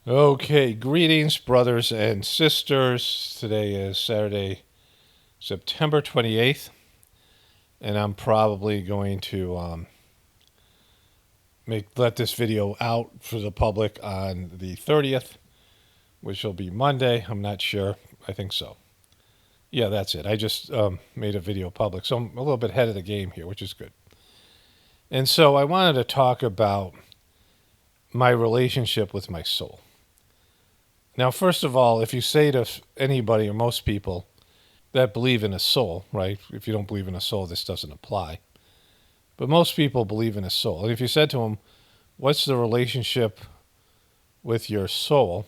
Okay, greetings, brothers and sisters. Today is Saturday, September 28th, and I'm probably going to let this video out for the public on the 30th, which will be Monday. I'm not sure. I think so. Yeah, that's it. I just made a video public, so I'm a little bit ahead of the game here, which is good. And so I wanted to talk about my relationship with my soul. Now, first of all, if you say to anybody or most people, that believe in a soul, right? If you don't believe in a soul, this doesn't apply. But most people believe in a soul. And if you said to them, what's the relationship with your soul?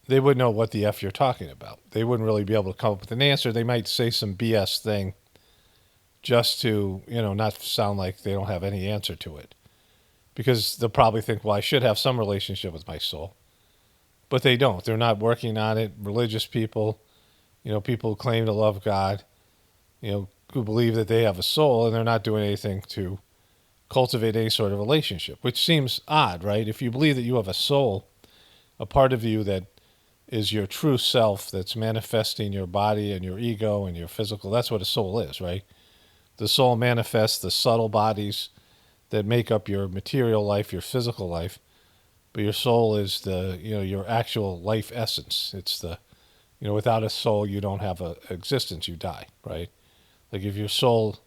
They wouldn't know what the F you're talking about. They wouldn't really be able to come up with an answer. They might say some BS thing just to, not sound like they don't have any answer to it. Because they'll probably think, well, I should have some relationship with my soul. But they don't. They're not working on it. Religious people, people who claim to love God, who believe that they have a soul and they're not doing anything to cultivate any sort of relationship, which seems odd, right? If you believe that you have a soul, a part of you that is your true self that's manifesting your body and your ego and your physical, that's what a soul is, right? The soul manifests the subtle bodies that make up your material life, your physical life, but your soul is your actual life essence. It's without a soul, you don't have a existence, you die, right? Like if your soul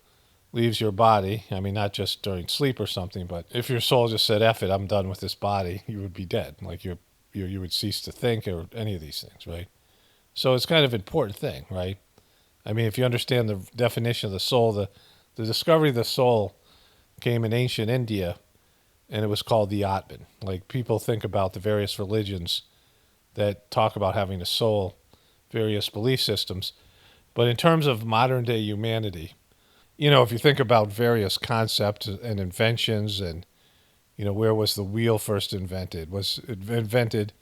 leaves your body, I mean, not just during sleep or something, but if your soul just said, F it, I'm done with this body, you would be dead. Like you would cease to think or any of these things, right? So it's kind of an important thing, right? I mean, if you understand the definition of the soul, the discovery of the soul came in ancient India, and it was called the Atman. Like people think about the various religions that talk about having a soul, various belief systems. But in terms of modern day humanity, if you think about various concepts and inventions and, where was the wheel first invented? Was it invented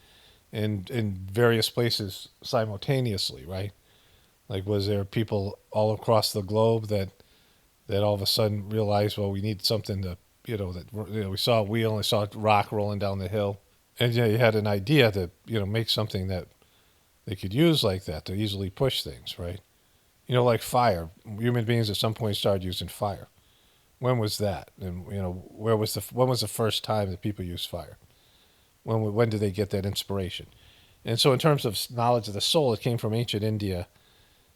in various places simultaneously, right? Like, was there people all across the globe that all of a sudden realized, well, we need something to, we saw a wheel and we saw a rock rolling down the hill. And, you had an idea to, make something that they could use like that to easily push things, right? Like fire. Human beings at some point started using fire. When was that? And when was the first time that people used fire? When did they get that inspiration? And so, in terms of knowledge of the soul, it came from ancient India,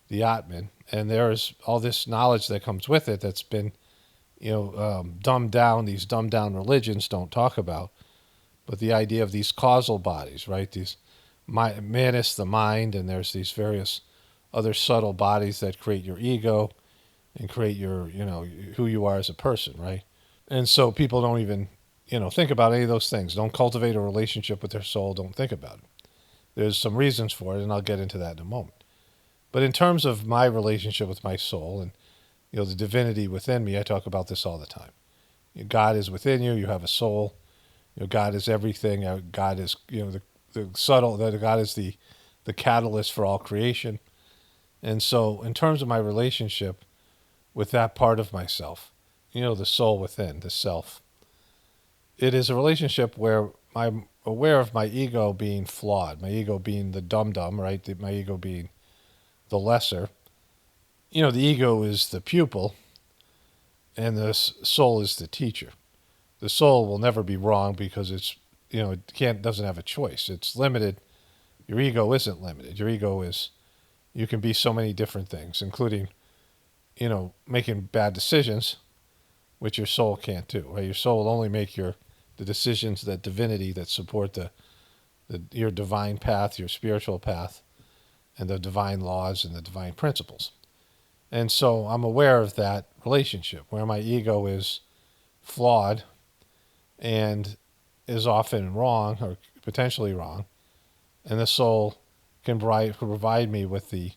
the Atman, and there's all this knowledge that comes with it that's been, dumbed down. These dumbed down religions don't talk about, but the idea of these causal bodies, right? These manus, the mind, and there's these various other subtle bodies that create your ego and create your, who you are as a person, right? And so people don't even, think about any of those things. Don't cultivate a relationship with their soul. Don't think about it. There's some reasons for it, and I'll get into that in a moment. But in terms of my relationship with my soul and, the divinity within me, I talk about this all the time. God is within you. You have a soul. God is everything. God is, the subtle, that God is the catalyst for all creation. And so in terms of my relationship with that part of myself, the soul within, the self, it is a relationship where I'm aware of my ego being flawed, my ego being the dum-dum, right? My ego being the lesser. The ego is the pupil and the soul is the teacher. The soul will never be wrong because it's, doesn't have a choice. It's limited. Your ego isn't limited. Your ego is, you can be so many different things, including, making bad decisions, which your soul can't do. Right? Your soul will only make the decisions that divinity that support your divine path, your spiritual path, and the divine laws and the divine principles. And so I'm aware of that relationship where my ego is flawed and is often wrong or potentially wrong, and the soul can provide me with the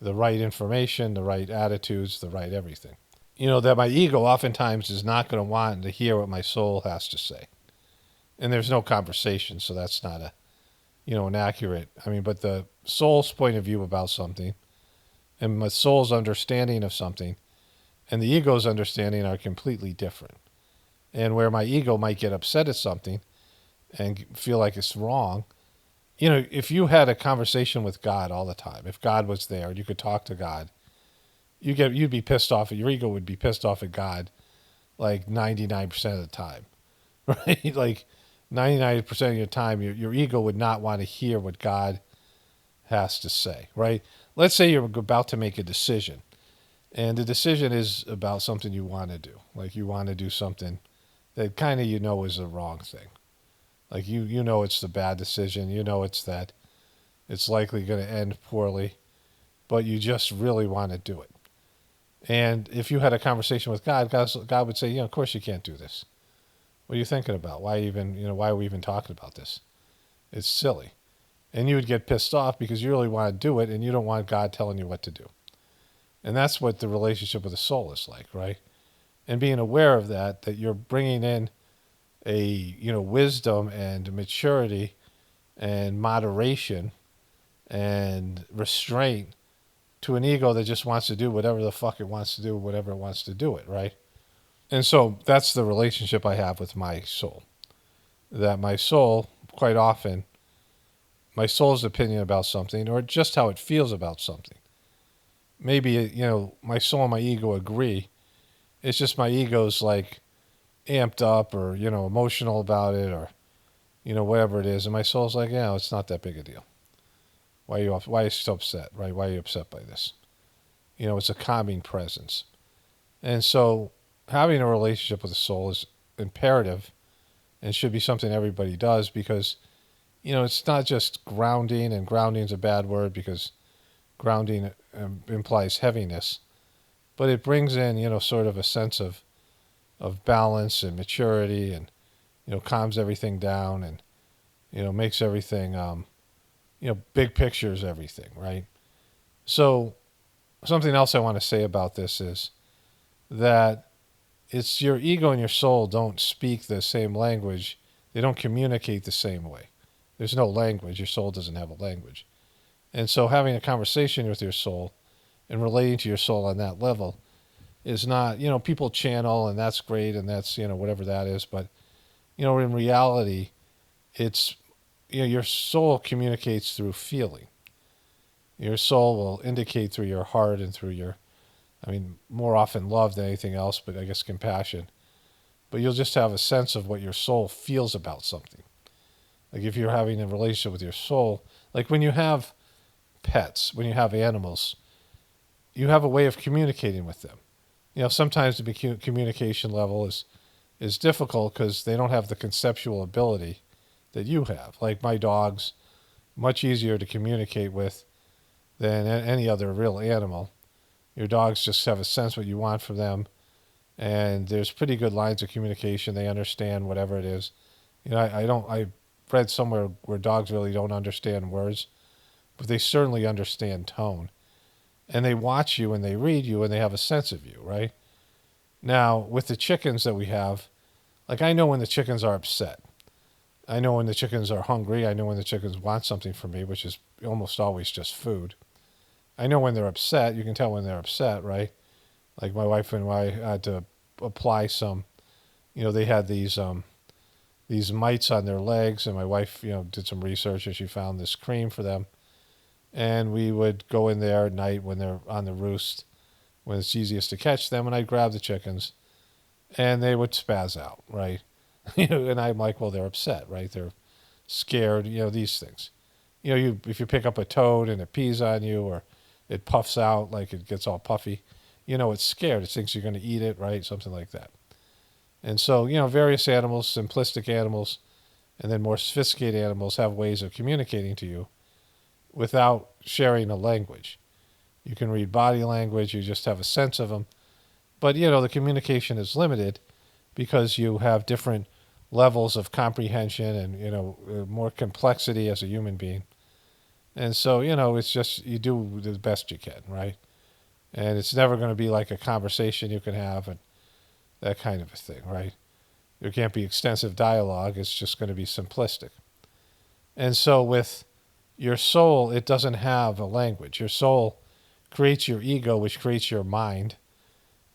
right information, the right attitudes, the right everything. That my ego oftentimes is not going to want to hear what my soul has to say. And there's no conversation, so that's not an accurate, but the soul's point of view about something and my soul's understanding of something and the ego's understanding are completely different. And where my ego might get upset at something, and feel like it's wrong. If you had a conversation with God all the time, if God was there and you could talk to God, you'd be pissed off. Your ego would be pissed off at God like 99% of the time, right? Like 99% of your time, your ego would not want to hear what God has to say, right? Let's say you're about to make a decision, and the decision is about something you want to do. Like you want to do something that kind of is the wrong thing. Like it's the bad decision. It's likely going to end poorly, but you just really want to do it. And if you had a conversation with God would say, of course you can't do this. What are you thinking about? Why are we even talking about this? It's silly. And you would get pissed off because you really want to do it and you don't want God telling you what to do. And that's what the relationship with the soul is like, right? And being aware of that you're bringing in a, wisdom and maturity and moderation and restraint to an ego that just wants to do whatever the fuck it wants to do, whatever it wants to do it, right? And so that's the relationship I have with my soul. That my soul, quite often, my soul's opinion about something or just how it feels about something. Maybe, my soul and my ego agree. It's just my ego's like amped up or, emotional about it or, whatever it is. And my soul's like, it's not that big a deal. Why are you so upset, right? Why are you upset by this? It's a calming presence. And so having a relationship with the soul is imperative and should be something everybody does because, it's not just grounding, and grounding's a bad word because grounding implies heaviness, but it brings in, sort of a sense of balance and maturity and, calms everything down and, makes everything, big picture is everything, right? So something else I want to say about this is that it's your ego and your soul don't speak the same language. They don't communicate the same way. There's no language. Your soul doesn't have a language. And so having a conversation with your soul and relating to your soul on that level is not, people channel and that's great and that's, whatever that is. But, in reality, it's, your soul communicates through feeling. Your soul will indicate through your heart and through more often love than anything else, but I guess compassion. But you'll just have a sense of what your soul feels about something. Like if you're having a relationship with your soul, like when you have pets, when you have animals, you have a way of communicating with them. Sometimes the communication level is difficult because they don't have the conceptual ability that you have. Like my dog's much easier to communicate with than any other real animal. Your dogs just have a sense what you want from them, and there's pretty good lines of communication. They understand whatever it is. I read somewhere where dogs really don't understand words, but they certainly understand tone. And they watch you and they read you and they have a sense of you, right? Now, with the chickens that we have, like I know when the chickens are upset. I know when the chickens are hungry. I know when the chickens want something from me, which is almost always just food. I know when they're upset. You can tell when they're upset, right? Like my wife and I had to apply some, they had these mites on their legs, and my wife, did some research and she found this cream for them. And we would go in there at night when they're on the roost, when it's easiest to catch them, and I'd grab the chickens, and they would spaz out, right? And I'm like, well, they're upset, right? They're scared, these things. If you pick up a toad and it pees on you or it puffs out, like it gets all puffy, it's scared. It thinks you're going to eat it, right? Something like that. And so, various animals, simplistic animals, and then more sophisticated animals have ways of communicating to you without sharing a language. You can read body language, you just have a sense of them. But, the communication is limited because you have different levels of comprehension and, more complexity as a human being. And so, it's just you do the best you can, right? And it's never going to be like a conversation you can have and that kind of a thing, right? There can't be extensive dialogue. It's just going to be simplistic. And so with your soul, it doesn't have a language. Your soul creates your ego, which creates your mind,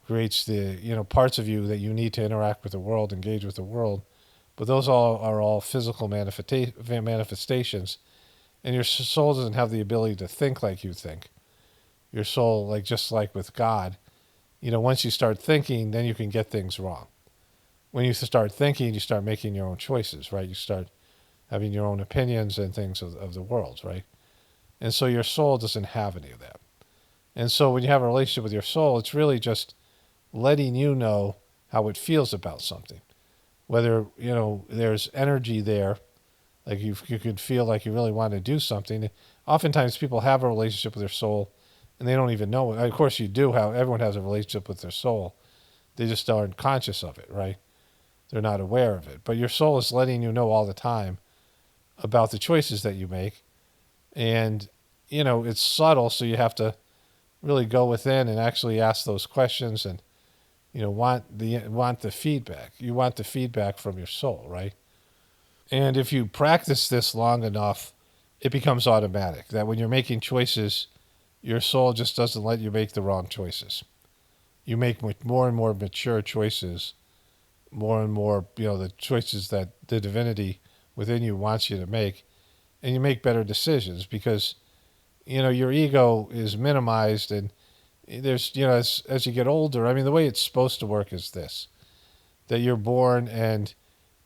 creates the, parts of you that you need to interact with the world, engage with the world. but those all are all physical manifestations, and your soul doesn't have the ability to think like you think. Your soul, like just like with God, once you start thinking, then you can get things wrong. When you start thinking, you start making your own choices, right? You start having your own opinions and things of the world, right? And so your soul doesn't have any of that. And so when you have a relationship with your soul, it's really just letting you know how it feels about something. Whether, there's energy there, like you could feel like you really want to do something. Oftentimes people have a relationship with their soul and they don't even know it. Of course you do, how everyone has a relationship with their soul. They just aren't conscious of it, right? They're not aware of it. But your soul is letting you know all the time about the choices that you make. And, it's subtle, so you have to really go within and actually ask those questions and, want the feedback. You want the feedback from your soul, right? And if you practice this long enough, it becomes automatic that when you're making choices, your soul just doesn't let you make the wrong choices. You make more and more mature choices, more and more, the choices that the divinity within you wants you to make, and you make better decisions because, your ego is minimized. And there's, as you get older, I mean, the way it's supposed to work is this, that you're born and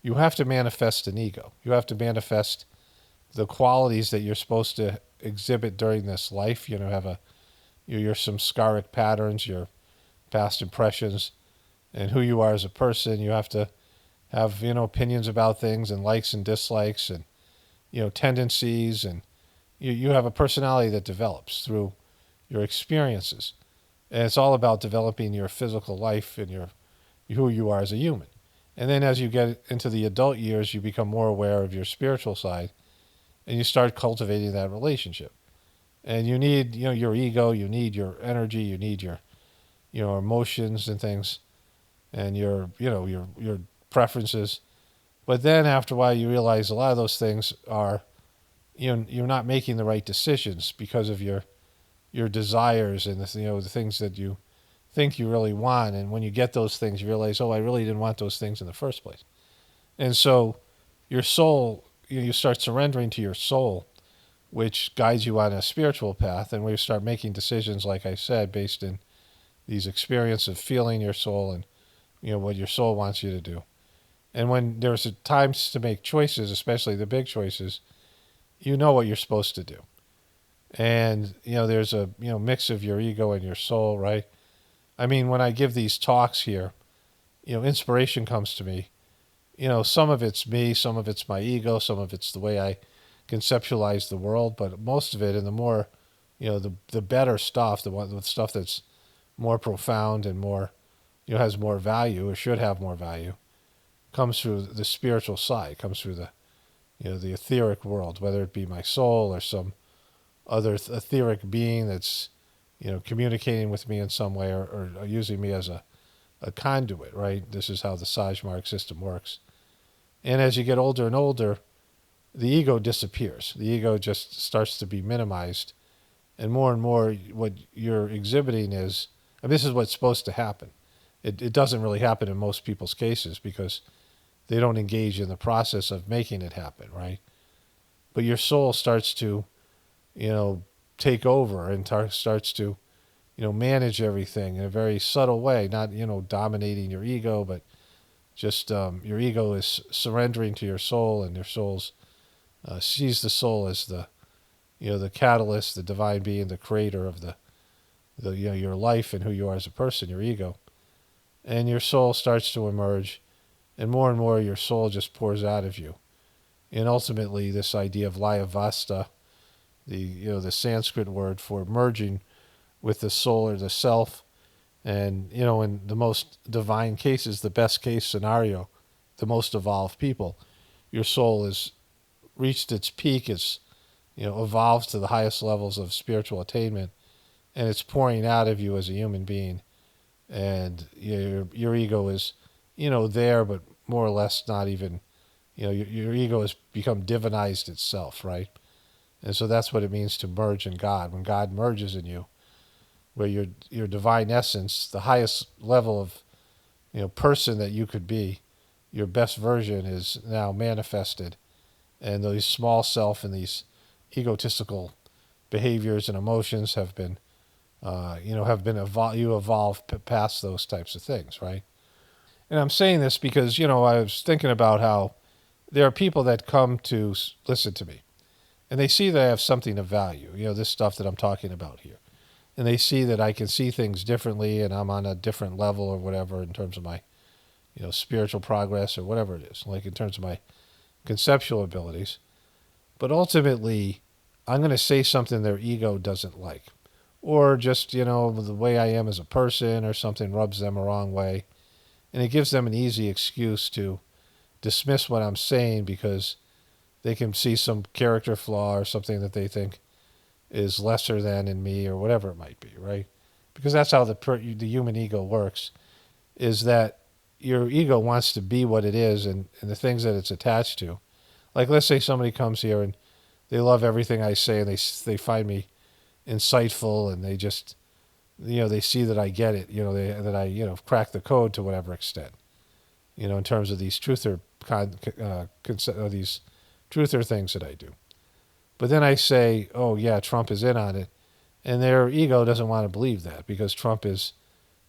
you have to manifest an ego. You have to manifest the qualities that you're supposed to exhibit during this life. Have your samskaric patterns, your past impressions, and who you are as a person. You have to have, opinions about things and likes and dislikes and, tendencies. And you have a personality that develops through your experiences. And it's all about developing your physical life and who you are as a human. And then as you get into the adult years, you become more aware of your spiritual side and you start cultivating that relationship. And you need, your ego, you need your energy, you need your emotions and things and your preferences. But then after a while you realize a lot of those things are, you're not making the right decisions because of your desires and the things that you think you really want. And when you get those things, you realize, oh, I really didn't want those things in the first place. And so your soul, you start surrendering to your soul, which guides you on a spiritual path. And where you start making decisions, like I said, based in these experiences of feeling your soul and, what your soul wants you to do. And when there's times to make choices, especially the big choices, you know what you're supposed to do. And, there's a, mix of your ego and your soul, right? I mean, when I give these talks here, inspiration comes to me. Some of it's me, some of it's my ego, some of it's the way I conceptualize the world, but most of it, and the more, the better stuff, the stuff that's more profound and more, has more value or should have more value, comes through the spiritual side, comes through the etheric world, whether it be my soul or some other etheric being that's, communicating with me in some way or using me as a conduit, right? This is how the Sajmark system works. And as you get older and older, the ego disappears. The ego just starts to be minimized. And more what you're exhibiting is, and this is what's supposed to happen. It doesn't really happen in most people's cases because they don't engage in the process of making it happen, right? But your soul starts to, take over and starts to, manage everything in a very subtle way, not, dominating your ego, but just your ego is surrendering to your soul, and your soul's sees the soul as the catalyst, the divine being, the creator of the your life and who you are as a person, your ego. And your soul starts to emerge, and more your soul just pours out of you. And ultimately this idea of Layavasta, the Sanskrit word for merging with the soul or the self, and in the most divine cases, the best case scenario, the most evolved people, your soul has reached its peak, it's evolved to the highest levels of spiritual attainment, and it's pouring out of you as a human being. And your ego is there, but more or less not even, your ego has become divinized itself, right? And so that's what it means to merge in God. When God merges in you, where your divine essence, the highest level of person that you could be, your best version is now manifested, and these small self and these egotistical behaviors and emotions have been, you evolve past those types of things, right? And I'm saying this because, I was thinking about how there are people that come to listen to me, and they see that I have something of value, this stuff that I'm talking about here. And they see that I can see things differently and I'm on a different level or whatever in terms of my, spiritual progress or whatever it is, like in terms of my conceptual abilities. But ultimately, I'm going to say something their ego doesn't like. Or just, the way I am as a person or something rubs them a wrong way. And it gives them an easy excuse to dismiss what I'm saying because they can see some character flaw or something that they think is lesser than in me or whatever it might be, right? Because that's how the human ego works, is that your ego wants to be what it is and the things that it's attached to. Like, let's say somebody comes here and they love everything I say and they find me insightful and they just, they see that I get it, that I, crack the code to whatever extent, in terms of these these truther things that I do. But then I say, oh, yeah, Trump is in on it. And their ego doesn't want to believe that because Trump is,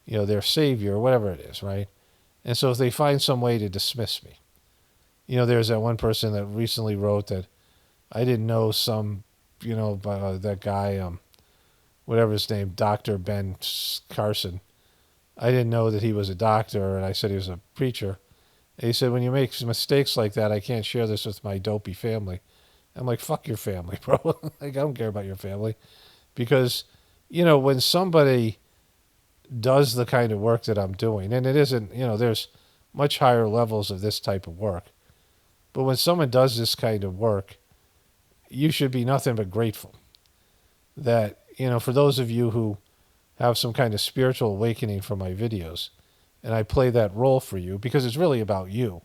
their savior or whatever it is, right? And so if they find some way to dismiss me, there's that one person that recently wrote that I didn't know that guy, whatever his name, Dr. Ben Carson. I didn't know that he was a doctor, and I said he was a preacher. And he said, when you make mistakes like that, I can't share this with my dopey family. I'm like, fuck your family, bro. Like, I don't care about your family. Because, when somebody does the kind of work that I'm doing, and it isn't, there's much higher levels of this type of work. But when someone does this kind of work, you should be nothing but grateful that, for those of you who have some kind of spiritual awakening from my videos, and I play that role for you because it's really about you.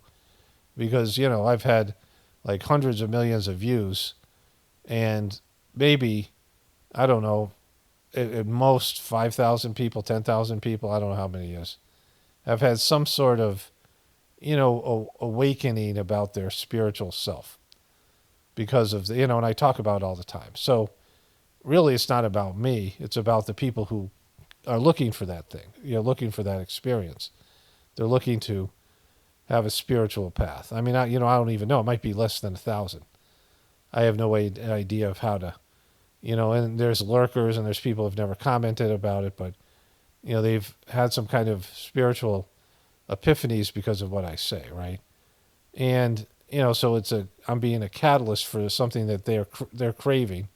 Because, I've had like hundreds of millions of views and maybe, I don't know, at most 5,000 people, 10,000 people, I don't know how many it is, have had some sort of, awakening about their spiritual self because of the, and I talk about it all the time. So really it's not about me. It's about the people who are looking for that thing, looking for that experience. They're looking to have a spiritual path. I mean, I don't even know. It might be less than 1,000. I have no idea of how to, and there's lurkers and there's people who've never commented about it, but, they've had some kind of spiritual epiphanies because of what I say, right? And, so I'm being a catalyst for something that they're craving,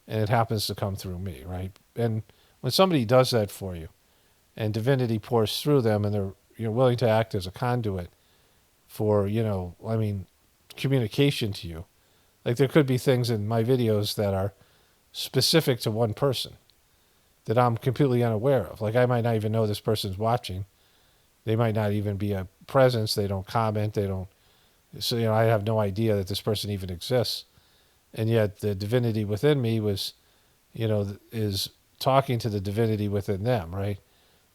and it happens to come through me, right? And when somebody does that for you, and divinity pours through them, and you're willing to act as a conduit for, communication to you. Like, there could be things in my videos that are specific to one person that I'm completely unaware of. Like, I might not even know this person's watching. They might not even be a presence. They don't comment. So, I have no idea that this person even exists. And yet the divinity within me was, is talking to the divinity within them, right?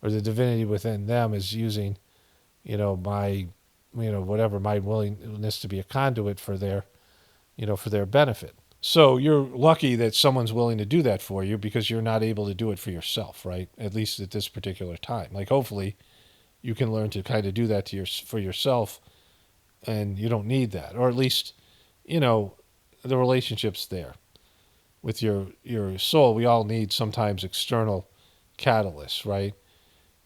Or the divinity within them is using, my, whatever, my willingness to be a conduit for their, for their benefit. So you're lucky that someone's willing to do that for you because you're not able to do it for yourself, right? At least at this particular time. Like, hopefully you can learn to kind of do that for yourself, and you don't need that. Or at least, the relationship's there with your soul. We all need sometimes external catalysts, right?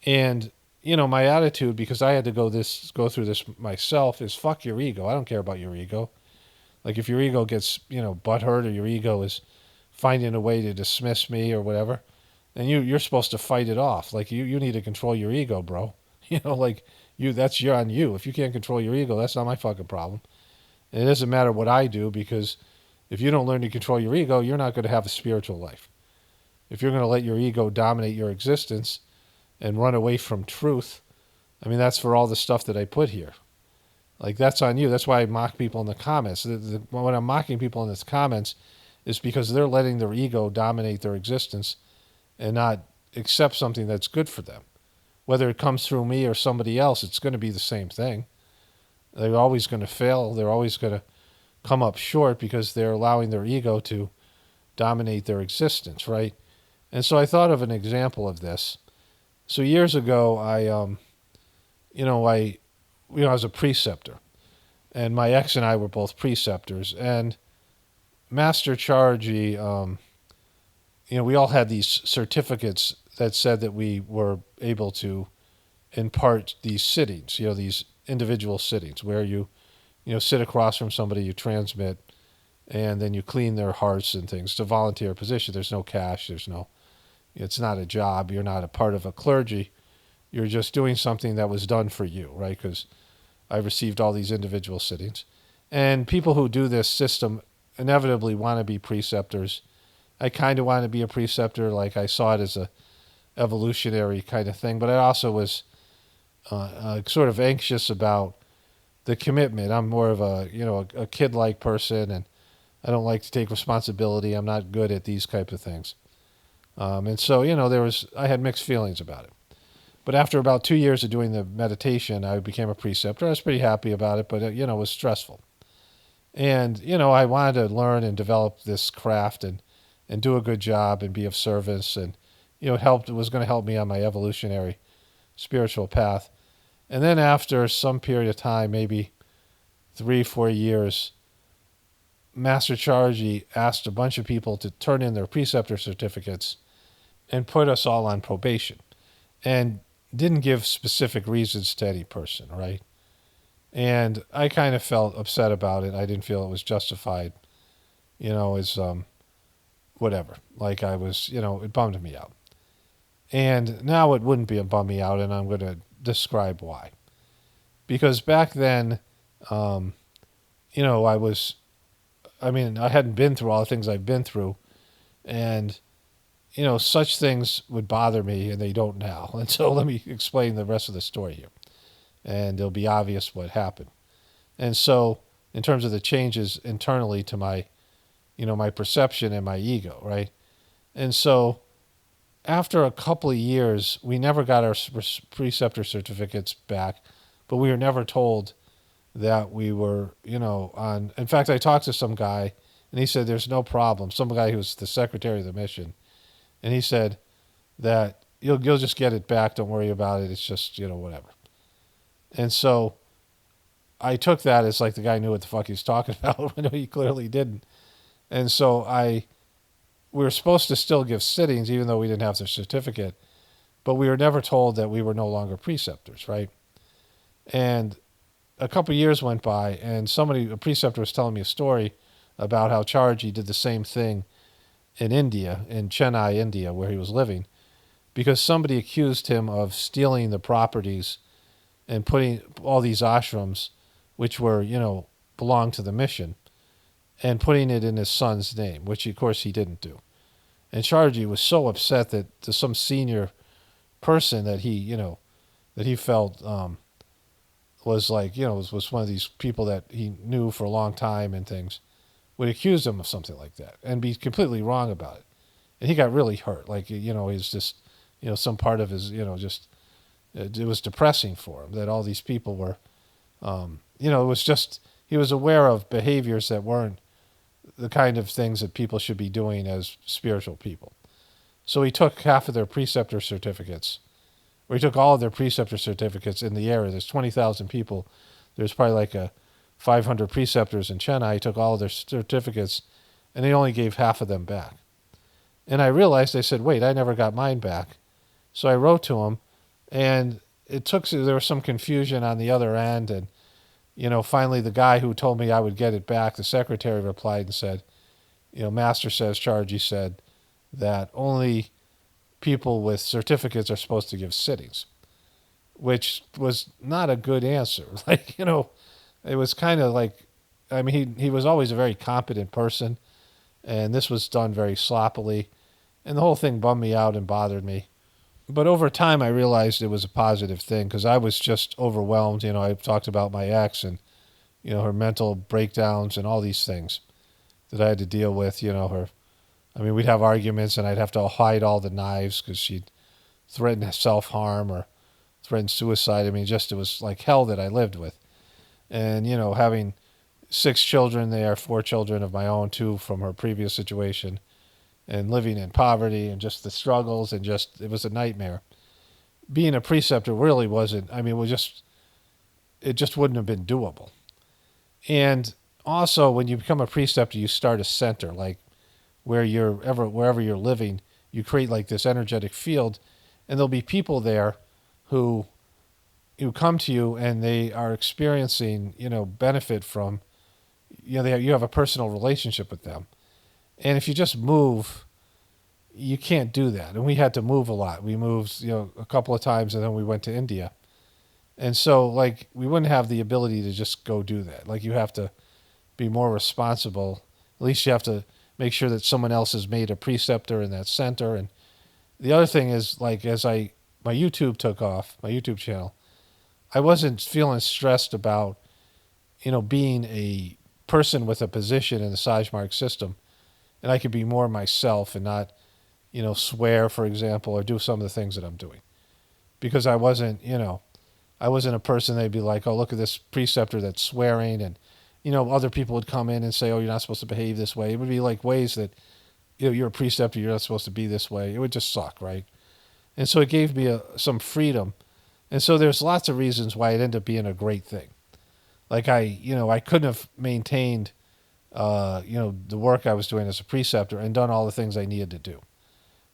And, my attitude, because I had to go through this myself, is fuck your ego. I don't care about your ego. Like, if your ego gets, butthurt, or your ego is finding a way to dismiss me or whatever, then you're supposed to fight it off. Like, you need to control your ego, bro. That's on you. If you can't control your ego, that's not my fucking problem. And it doesn't matter what I do, because if you don't learn to control your ego, you're not going to have a spiritual life. If you're going to let your ego dominate your existence and run away from truth, that's for all the stuff that I put here. Like, that's on you. That's why I mock people in the comments. When I'm mocking people in the comments, is because they're letting their ego dominate their existence and not accept something that's good for them. Whether it comes through me or somebody else, it's going to be the same thing. They're always going to fail. They're always going to come up short because they're allowing their ego to dominate their existence, right? And so I thought of an example of this. So years ago, I was a preceptor, and my ex and I were both preceptors, and Master Charji, we all had these certificates that said that we were able to impart these sittings, these individual sittings where you sit across from somebody, you transmit, and then you clean their hearts and things. It's a volunteer position. There's no cash. It's not a job. You're not a part of a clergy. You're just doing something that was done for you, right? Because I received all these individual sittings. And people who do this system inevitably want to be preceptors. I kind of want to be a preceptor. Like, I saw it as a evolutionary kind of thing, but I also was sort of anxious about the commitment. I'm more of a kid-like person, and I don't like to take responsibility. I'm not good at these types of things. And so, I had mixed feelings about it. But after about 2 years of doing the meditation, I became a preceptor. I was pretty happy about it, but it was stressful. And, I wanted to learn and develop this craft and do a good job and be of service. And, it was going to help me on my evolutionary spiritual path. And then after some period of time, maybe 3-4 years, Master Charji asked a bunch of people to turn in their preceptor certificates and put us all on probation. And didn't give specific reasons to any person, right? And I kind of felt upset about it. I didn't feel it was justified, as whatever. Like, I was, it bummed me out. And now it wouldn't be a bum me out, and I'm going to describe why. Because back then, I hadn't been through all the things I've been through, and such things would bother me, and they don't now. And so let me explain the rest of the story here, and it'll be obvious what happened. And so, in terms of the changes internally to my, my perception and my ego, right? And so, after a couple of years, we never got our preceptor certificates back, but we were never told that we were, on. In fact, I talked to some guy, and he said there's no problem. Some guy who was the secretary of the mission. And he said that you'll just get it back. Don't worry about it. It's just, whatever. And so I took that as like the guy knew what the fuck he was talking about. I know he clearly didn't. And so we were supposed to still give sittings even though we didn't have the certificate, but we were never told that we were no longer preceptors, right? And a couple of years went by, and a preceptor was telling me a story about how Charji did the same thing in India, in Chennai, India, where he was living, because somebody accused him of stealing the properties and putting all these ashrams, which were, belonged to the mission, and putting it in his son's name, which, of course, he didn't do. And Charji was so upset that to some senior person that he felt was like, was one of these people that he knew for a long time and things, would accuse him of something like that and be completely wrong about it. And he got really hurt. Like, he's just, some part of his, it was depressing for him that all these people were, it was just, he was aware of behaviors that weren't the kind of things that people should be doing as spiritual people. So he took half of their preceptor certificates, or he took all of their preceptor certificates in the area. There's 20,000 people. There's probably like 500 preceptors in Chennai. He took all of their certificates, and they only gave half of them back. And I realized, I said, wait, I never got mine back. So I wrote to him, and there was some confusion on the other end, and finally the guy who told me I would get it back, the secretary replied and said, Master says, Charji said, that only people with certificates are supposed to give sittings, which was not a good answer. Like, it was kind of like, he was always a very competent person, and this was done very sloppily, and the whole thing bummed me out and bothered me. But over time, I realized it was a positive thing because I was just overwhelmed. I talked about my ex and, her mental breakdowns and all these things that I had to deal with. We'd have arguments and I'd have to hide all the knives because she'd threaten self-harm or threaten suicide. It was like hell that I lived with. and having 6 children there, 4 children of my own, 2 from her previous situation, and living in poverty and just the struggles, and just it was a nightmare. Being a preceptor really wasn't. I mean, it just wouldn't have been doable. And also, when you become a preceptor, you start a center, like wherever you're living, you create like this energetic field, and there'll be people there who come to you and they are experiencing benefit from you have a personal relationship with them. And if you just move, you can't do that. And we had to move a lot. We moved a couple of times, and then we went to India. And so, like, we wouldn't have the ability to just go do that. Like, you have to be more responsible. At least you have to make sure that someone else has made a preceptor in that center. And the other thing is, like, as my YouTube took off, my YouTube channel, I wasn't feeling stressed about, being a person with a position in the Sajmark system. And I could be more myself and not, swear, for example, or do some of the things that I'm doing. Because I wasn't a person that'd be like, oh, look at this preceptor that's swearing. And, other people would come in and say, oh, you're not supposed to behave this way. It would be like ways that, you're a preceptor, you're not supposed to be this way. It would just suck, right? And so it gave me some freedom. And so there's lots of reasons why it ended up being a great thing. Like I couldn't have maintained, the work I was doing as a preceptor and done all the things I needed to do.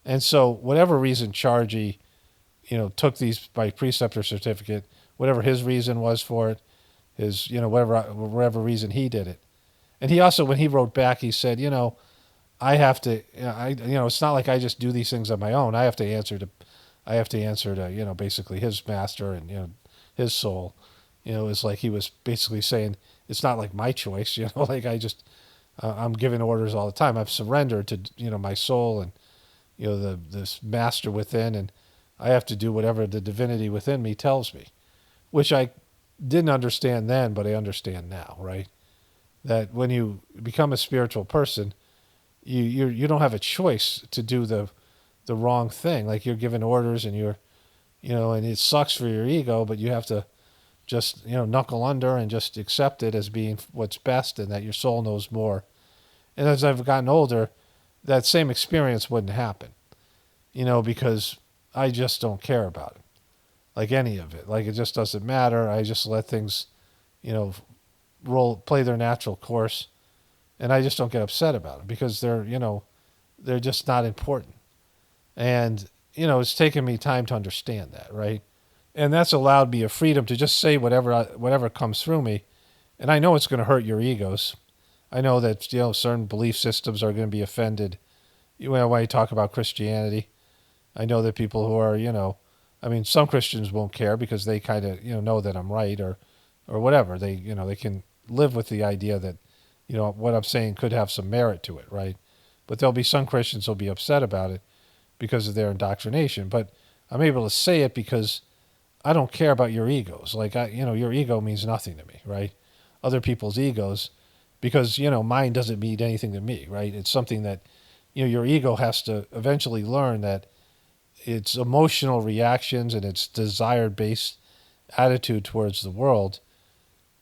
And so whatever reason Chargy, took my preceptor certificate, whatever his reason was for it, his, whatever reason he did it. And he also, when he wrote back, he said, I have to, it's not like I just do these things on my own. I have to answer to, basically his master and, his soul. It's like he was basically saying, it's not like my choice, like I'm giving orders all the time. I've surrendered to, my soul and, this master within, and I have to do whatever the divinity within me tells me, which I didn't understand then, but I understand now, right? That when you become a spiritual person, you don't have a choice to do the wrong thing. Like, you're given orders, and and it sucks for your ego, but you have to just knuckle under and just accept it as being what's best, and that your soul knows more. And as I've gotten older, that same experience wouldn't happen, because I just don't care about it, like any of it. Like, it just doesn't matter. I just let things, play their natural course, and I just don't get upset about it because they're just not important. And it's taken me time to understand that, right? And that's allowed me a freedom to just say whatever comes through me, and I know it's going to hurt your egos. I know that certain belief systems are going to be offended. When I talk about Christianity, I know that people who are some Christians won't care because they kind of know that I'm right or whatever. They they can live with the idea that what I'm saying could have some merit to it, right? But there'll be some Christians who'll be upset about it because of their indoctrination. But I'm able to say it because I don't care about your egos. Like, your ego means nothing to me, right? Other people's egos, because, mine doesn't mean anything to me, right? It's something that, your ego has to eventually learn that its emotional reactions and its desire-based attitude towards the world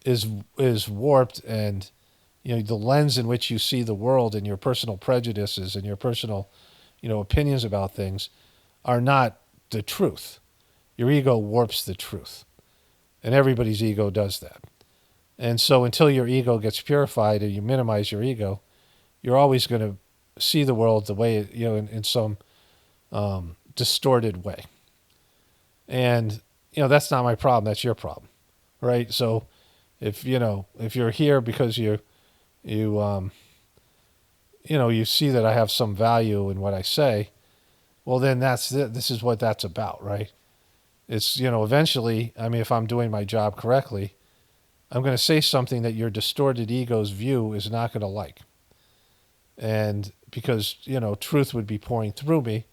is warped, and, the lens in which you see the world and your personal prejudices and your personal, opinions about things are not the truth. Your ego warps the truth. And everybody's ego does that. And so until your ego gets purified and you minimize your ego, you're always going to see the world the way, in some distorted way. And, that's not my problem. That's your problem, right? So if you're here because you see that I have some value in what I say, well, then this is what that's about, right? It's, eventually, if I'm doing my job correctly, I'm going to say something that your distorted ego's view is not going to like. And because, truth would be pouring through me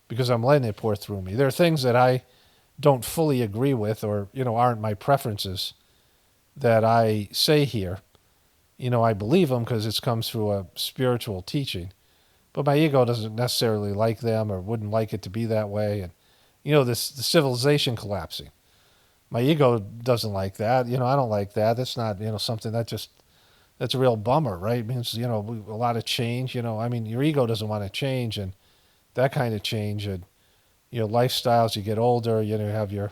because I'm letting it pour through me. There are things that I don't fully agree with or, aren't my preferences that I say here. I believe them because it comes through a spiritual teaching. But my ego doesn't necessarily like them or wouldn't like it to be that way. And, the civilization collapsing. My ego doesn't like that. I don't like that. That's not, something that's a real bummer, right? It means, a lot of change, I mean, your ego doesn't want to change, and that kind of change, and, lifestyles, you get older, you have your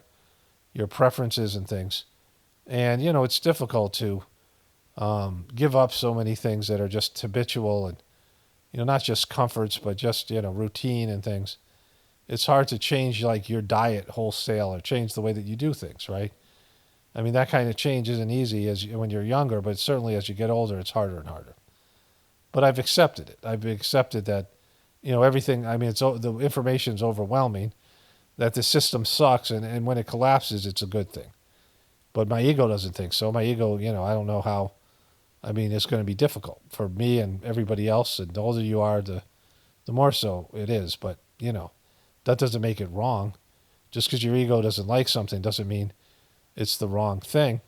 preferences and things. And, it's difficult to give up so many things that are just habitual and, not just comforts, but just, routine and things. It's hard to change like your diet wholesale or change the way that you do things, right? I mean, that kind of change isn't easy when you're younger, but certainly as you get older, it's harder and harder. But I've accepted it. I've accepted that, everything. I mean, the information's overwhelming. That the system sucks, and when it collapses, it's a good thing. But my ego doesn't think so. My ego, I don't know how. I mean, it's going to be difficult for me and everybody else. And the older you are, the more so it is. But that doesn't make it wrong. Just because your ego doesn't like something doesn't mean it's the wrong thing.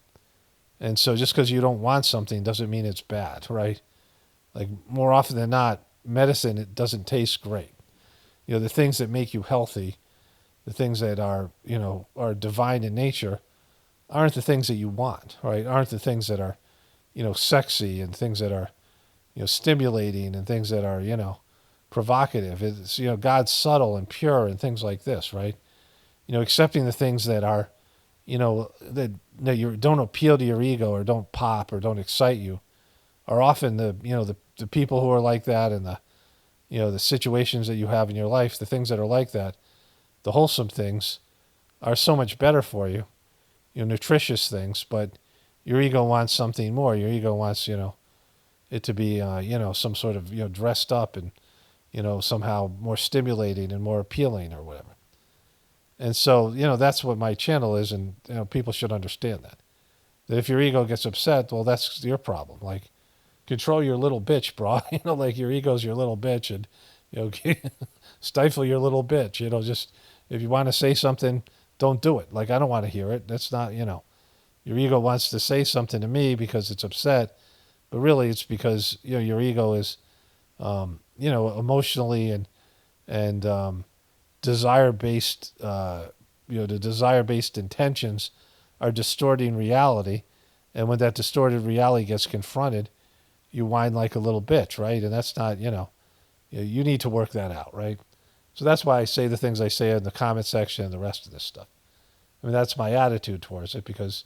And so just because you don't want something doesn't mean it's bad, right? Like more often than not, medicine, it doesn't taste great. The things that make you healthy, the things that are divine in nature, aren't the things that you want, right? Aren't the things that are, sexy, and things that are, stimulating, and things that are, provocative. It's, God's subtle and pure and things like this, right? Accepting the things that are, that you don't appeal to your ego or don't pop or don't excite you are often the people who are like that, and the situations that you have in your life, the things that are like that, the wholesome things are so much better for you, nutritious things, but your ego wants something more. Your ego wants, it to be, some sort of, dressed up and, somehow more stimulating and more appealing or whatever. And so, that's what my channel is, and, people should understand that. That if your ego gets upset, well, that's your problem. Like, control your little bitch, bro. Like your ego's your little bitch, and, stifle your little bitch. Just if you want to say something, don't do it. Like, I don't want to hear it. That's not, your ego wants to say something to me because it's upset, but really it's because, your ego is, emotionally and desire based, the desire based intentions are distorting reality. And when that distorted reality gets confronted, you whine like a little bitch, right? And that's not, you need to work that out, right? So that's why I say the things I say in the comment section and the rest of this stuff. I mean, that's my attitude towards it because,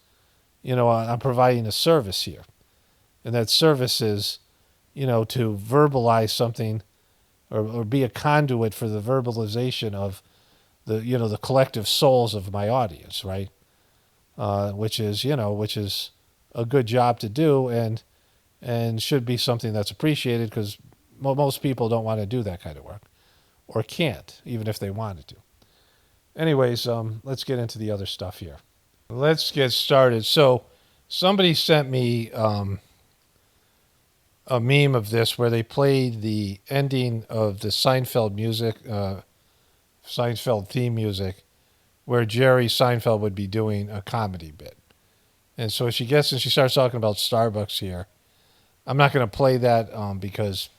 I'm providing a service here. And that service is, to verbalize something or be a conduit for the verbalization of the collective souls of my audience, right? Which is a good job to do, and should be something that's appreciated because most people don't want to do that kind of work or can't, even if they wanted to. Anyways, let's get into the other stuff here. Let's get started. So somebody sent me a meme of this where they played the ending of the Seinfeld Seinfeld theme music, where Jerry Seinfeld would be doing a comedy bit. And so she gets and she starts talking about Starbucks here. I'm not going to play that because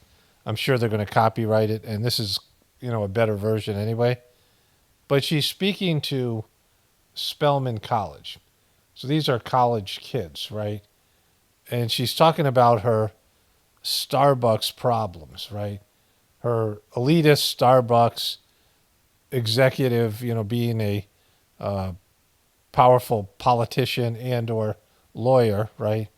I'm sure they're going to copyright it, and this is, a better version anyway. But she's speaking to Spelman College. So these are college kids, right? And she's talking about her Starbucks problems, right? Her elitist Starbucks executive, being a powerful politician and or lawyer, right?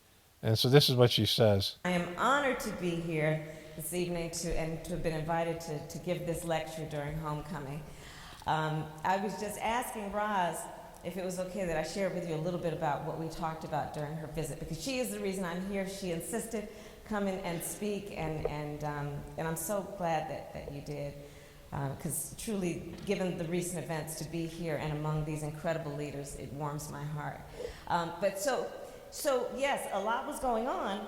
And so this is what she says. I am honored to be here this evening and to have been invited to give this lecture during homecoming. I was just asking Roz if it was okay that I share with you a little bit about what we talked about during her visit, because she is the reason I'm here. She insisted come in and speak, and I'm so glad that you did, because truly, given the recent events, to be here and among these incredible leaders, it warms my heart. So yes, a lot was going on,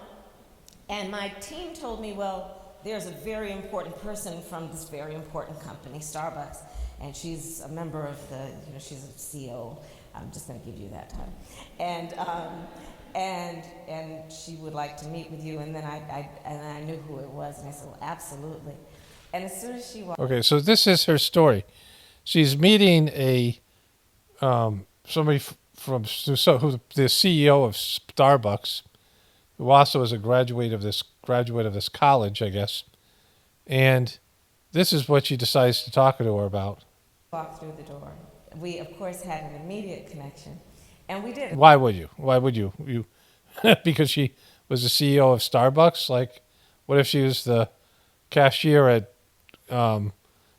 and my team told me, well, there's a very important person from this very important company, Starbucks, and she's a member of she's a CEO. I'm just going to give you that title, and she would like to meet with you. And then I knew who it was, and I said, well, absolutely. And as soon as she walked, Okay, so this is her story. She's meeting somebody who the CEO of Starbucks, who also is a graduate of this college, I guess. And this is what she decides to talk to her about. Walked through the door. We, of course, had an immediate connection, and we did. Why would you? Why would you? You because she was the CEO of Starbucks. Like, what if she was the cashier at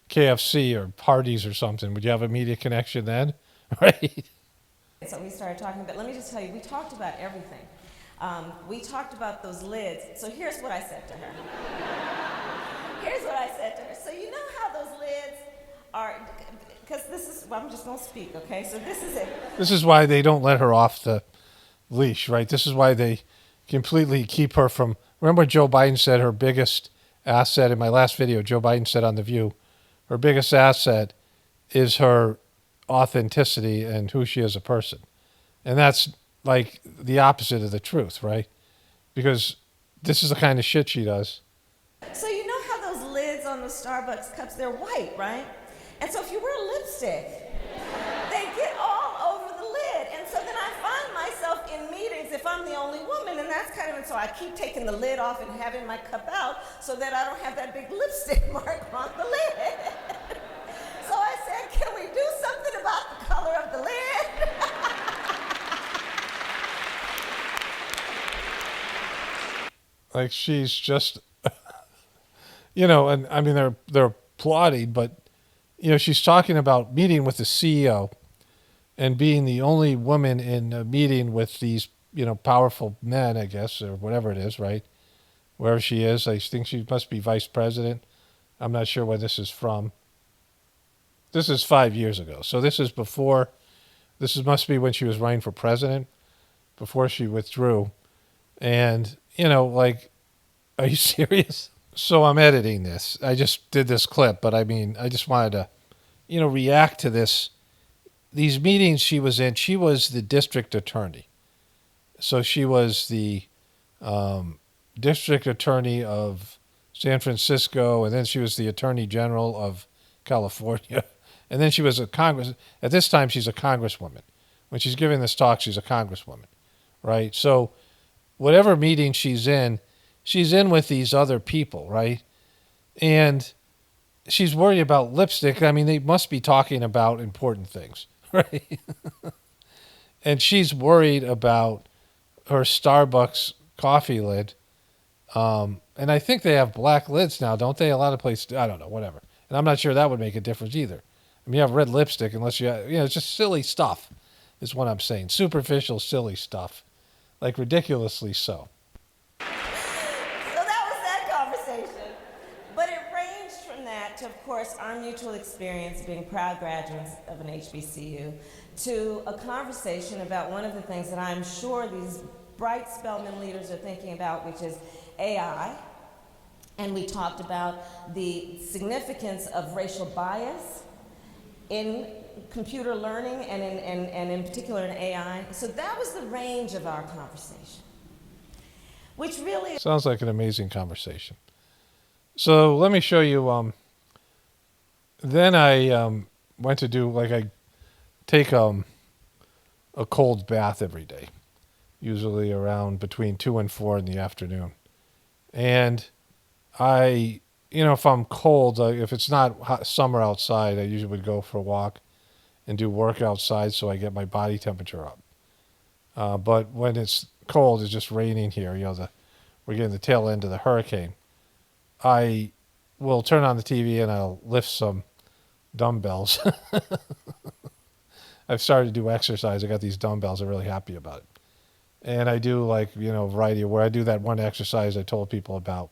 KFC or Hardee's or something? Would you have immediate connection then? Right? So we started talking, but let me just tell you, we talked about everything. We talked about those lids. So here's what I said to her. Here's what I said to her. So you know how those lids are, because this is, well, I'm just going to speak, okay? So this is it. This is why they don't let her off the leash, right? This is why they completely keep her from. Remember, Joe Biden said her biggest asset in my last video. Joe Biden said on The View, her biggest asset is her authenticity and who she is as a person, and that's like the opposite of the truth, right? Because this is the kind of shit she does. So you know how those lids on those Starbucks cups, they're white, right? And so if you wear lipstick, they get all over the lid. And so then I find myself in meetings if I'm the only woman, and that's kind of, and so I keep taking the lid off and having my cup out so that I don't have that big lipstick mark on the lid. So I said, can we do something about the color of the lid? Like she's just, and I mean they're applauding, but she's talking about meeting with the CEO and being the only woman in a meeting with these powerful men, I guess, or whatever it is, right? Wherever she is, I think she must be vice president. I'm not sure where this is from. This is 5 years ago, so this is before. Must be when she was running for president, before she withdrew, and like, are you serious? So I'm editing this. I just did this clip, but I mean, I just wanted to, react to this. These meetings she was in, she was the district attorney. So she was the district attorney of San Francisco, and then she was the attorney general of California. And then she was at this time, she's a congresswoman. When she's giving this talk, she's a congresswoman, right? So whatever meeting she's in with these other people, right? And she's worried about lipstick. I mean, they must be talking about important things, right? And she's worried about her Starbucks coffee lid. And I think they have black lids now, don't they? A lot of places, I don't know, whatever. And I'm not sure that would make a difference either. I mean, you have red lipstick unless it's just silly stuff is what I'm saying. Superficial, silly stuff. Like ridiculously so. So that was that conversation. But it ranged from that to, of course, our mutual experience being proud graduates of an HBCU, to a conversation about one of the things that I'm sure these bright Spelman leaders are thinking about, which is AI. And we talked about the significance of racial bias in computer learning and in particular in AI. So that was the range of our conversation, which really sounds like an amazing conversation. So let me show you. Then I went to do, like, I take a cold bath every day, usually around between 2 and 4 in the afternoon. And I, if I'm cold, if it's not hot, summer outside, I usually would go for a walk and do work outside so I get my body temperature up. But when it's cold, it's just raining here, we're getting the tail end of the hurricane, I will turn on the TV and I'll lift some dumbbells. I've started to do exercise. I got these dumbbells. I'm really happy about it. And I do, like, a variety of where I do that one exercise I told people about.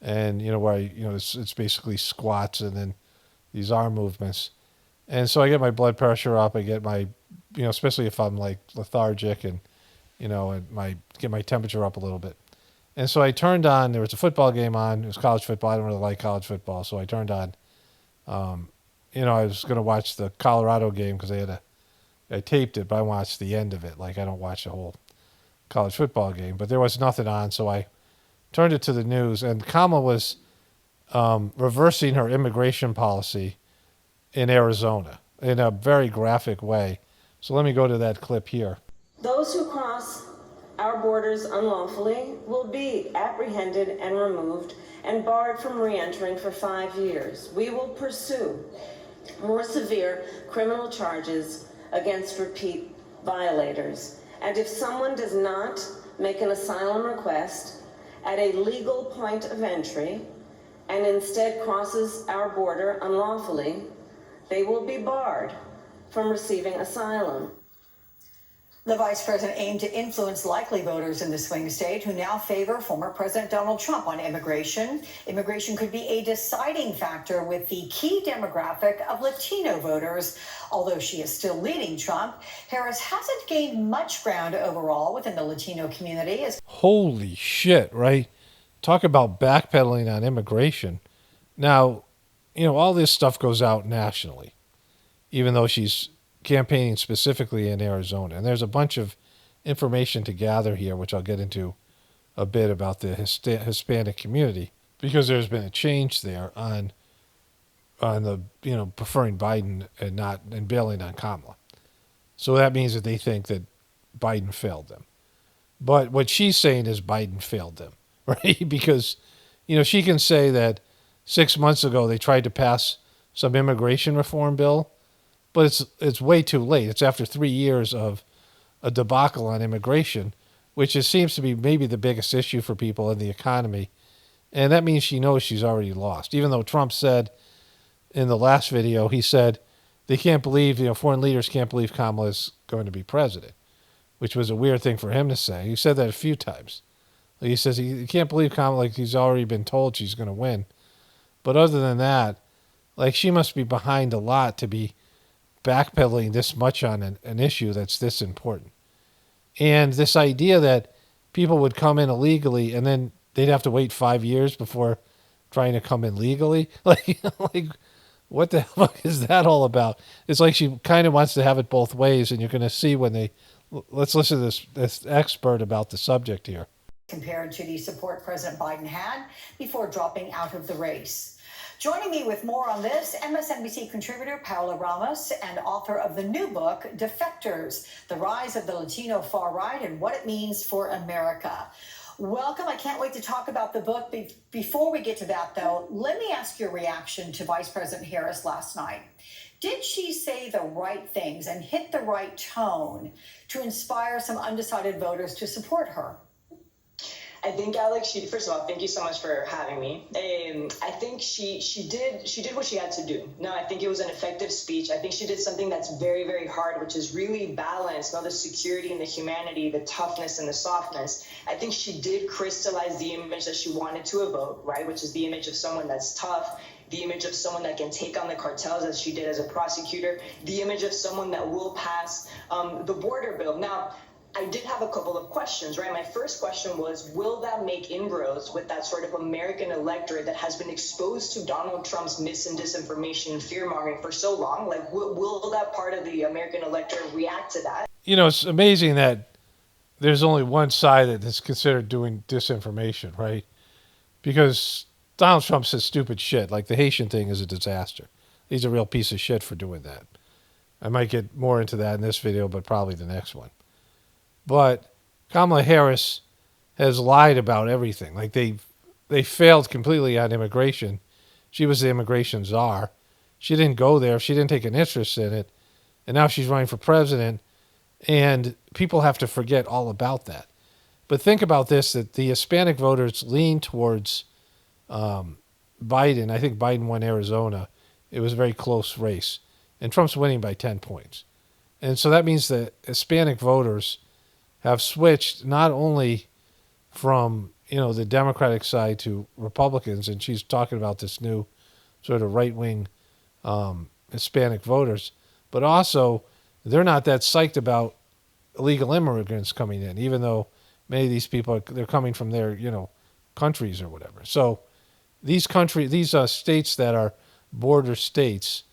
And, where it's basically squats and then these arm movements. And so I get my blood pressure up. I get my, especially if I'm like lethargic and, get my temperature up a little bit. And so I turned on, there was a football game on. It was college football. I don't really like college football. So I turned on, I was going to watch the Colorado game because I taped it, but I watched the end of it. Like, I don't watch the whole college football game, but there was nothing on. So I turned it to the news, and Kamala was reversing her immigration policy in Arizona in a very graphic way, So let me go to that clip here. Those who cross our borders unlawfully will be apprehended and removed and barred from re-entering for 5 years. We will pursue more severe criminal charges against repeat violators. And if someone does not make an asylum request at a legal point of entry and instead crosses our border unlawfully, they will be barred from receiving asylum. The vice president aimed to influence likely voters in the swing state who now favor former President Donald Trump on immigration. Immigration could be a deciding factor with the key demographic of Latino voters. Although she is still leading Trump, Harris hasn't gained much ground overall within the Latino community. Holy shit, right? Talk about backpedaling on immigration. Now, all this stuff goes out nationally, even though she's campaigning specifically in Arizona. And there's a bunch of information to gather here, which I'll get into a bit about the Hispanic community, because there's been a change there on the preferring Biden and bailing on Kamala. So that means that they think that Biden failed them. But what she's saying is Biden failed them, right? Because she can say that 6 months ago they tried to pass some immigration reform bill, but it's way too late. It's after 3 years of a debacle on immigration, which seems to be maybe the biggest issue for people in the economy. And that means she knows she's already lost. Even though Trump said in the last video, he said they can't believe, foreign leaders can't believe Kamala is going to be president, which was a weird thing for him to say. He said that a few times. He says he can't believe Kamala, like he's already been told she's going to win. But other than that, like she must be behind a lot to be backpedaling this much on an issue that's this important. And this idea that people would come in illegally and then they'd have to wait 5 years before trying to come in legally. Like what the fuck is that all about? It's like she kind of wants to have it both ways, and you're going to see when they... Let's listen to this expert about the subject here. Compared to the support President Biden had before dropping out of the race. Joining me with more on this, MSNBC contributor Paola Ramos and author of the new book, Defectors, The Rise of the Latino Far Right and What It Means for America. Welcome. I can't wait to talk about the book. Before we get to that, though, let me ask your reaction to Vice President Harris last night. Did she say the right things and hit the right tone to inspire some undecided voters to support her? I think, Alex, first of all, thank you so much for having me. I think she did what she had to do. No, I think it was an effective speech. I think she did something that's very, very hard, which is really balance, the security and the humanity, the toughness and the softness. I think she did crystallize the image that she wanted to evoke, right, which is the image of someone that's tough, the image of someone that can take on the cartels as she did as a prosecutor, the image of someone that will pass the border bill. Now, I did have a couple of questions, right? My first question was, will that make inroads with that sort of American electorate that has been exposed to Donald Trump's mis and disinformation and fear-mongering for so long? Like, will that part of the American electorate react to that? It's amazing that there's only one side that is considered doing disinformation, right? Because Donald Trump says stupid shit. Like the Haitian thing is a disaster. He's a real piece of shit for doing that. I might get more into that in this video, but probably the next one. But Kamala Harris has lied about everything. Like they failed completely on immigration. She was the immigration czar. She didn't go there. She didn't take an interest in it. And now she's running for president. And people have to forget all about that. But think about this, that the Hispanic voters lean towards Biden. I think Biden won Arizona. It was a very close race. And Trump's winning by 10 points. And so that means that Hispanic voters have switched not only from the Democratic side to Republicans, and she's talking about this new sort of right-wing Hispanic voters, but also they're not that psyched about illegal immigrants coming in, even though many of these people they're coming from their countries or whatever. So these states that are border states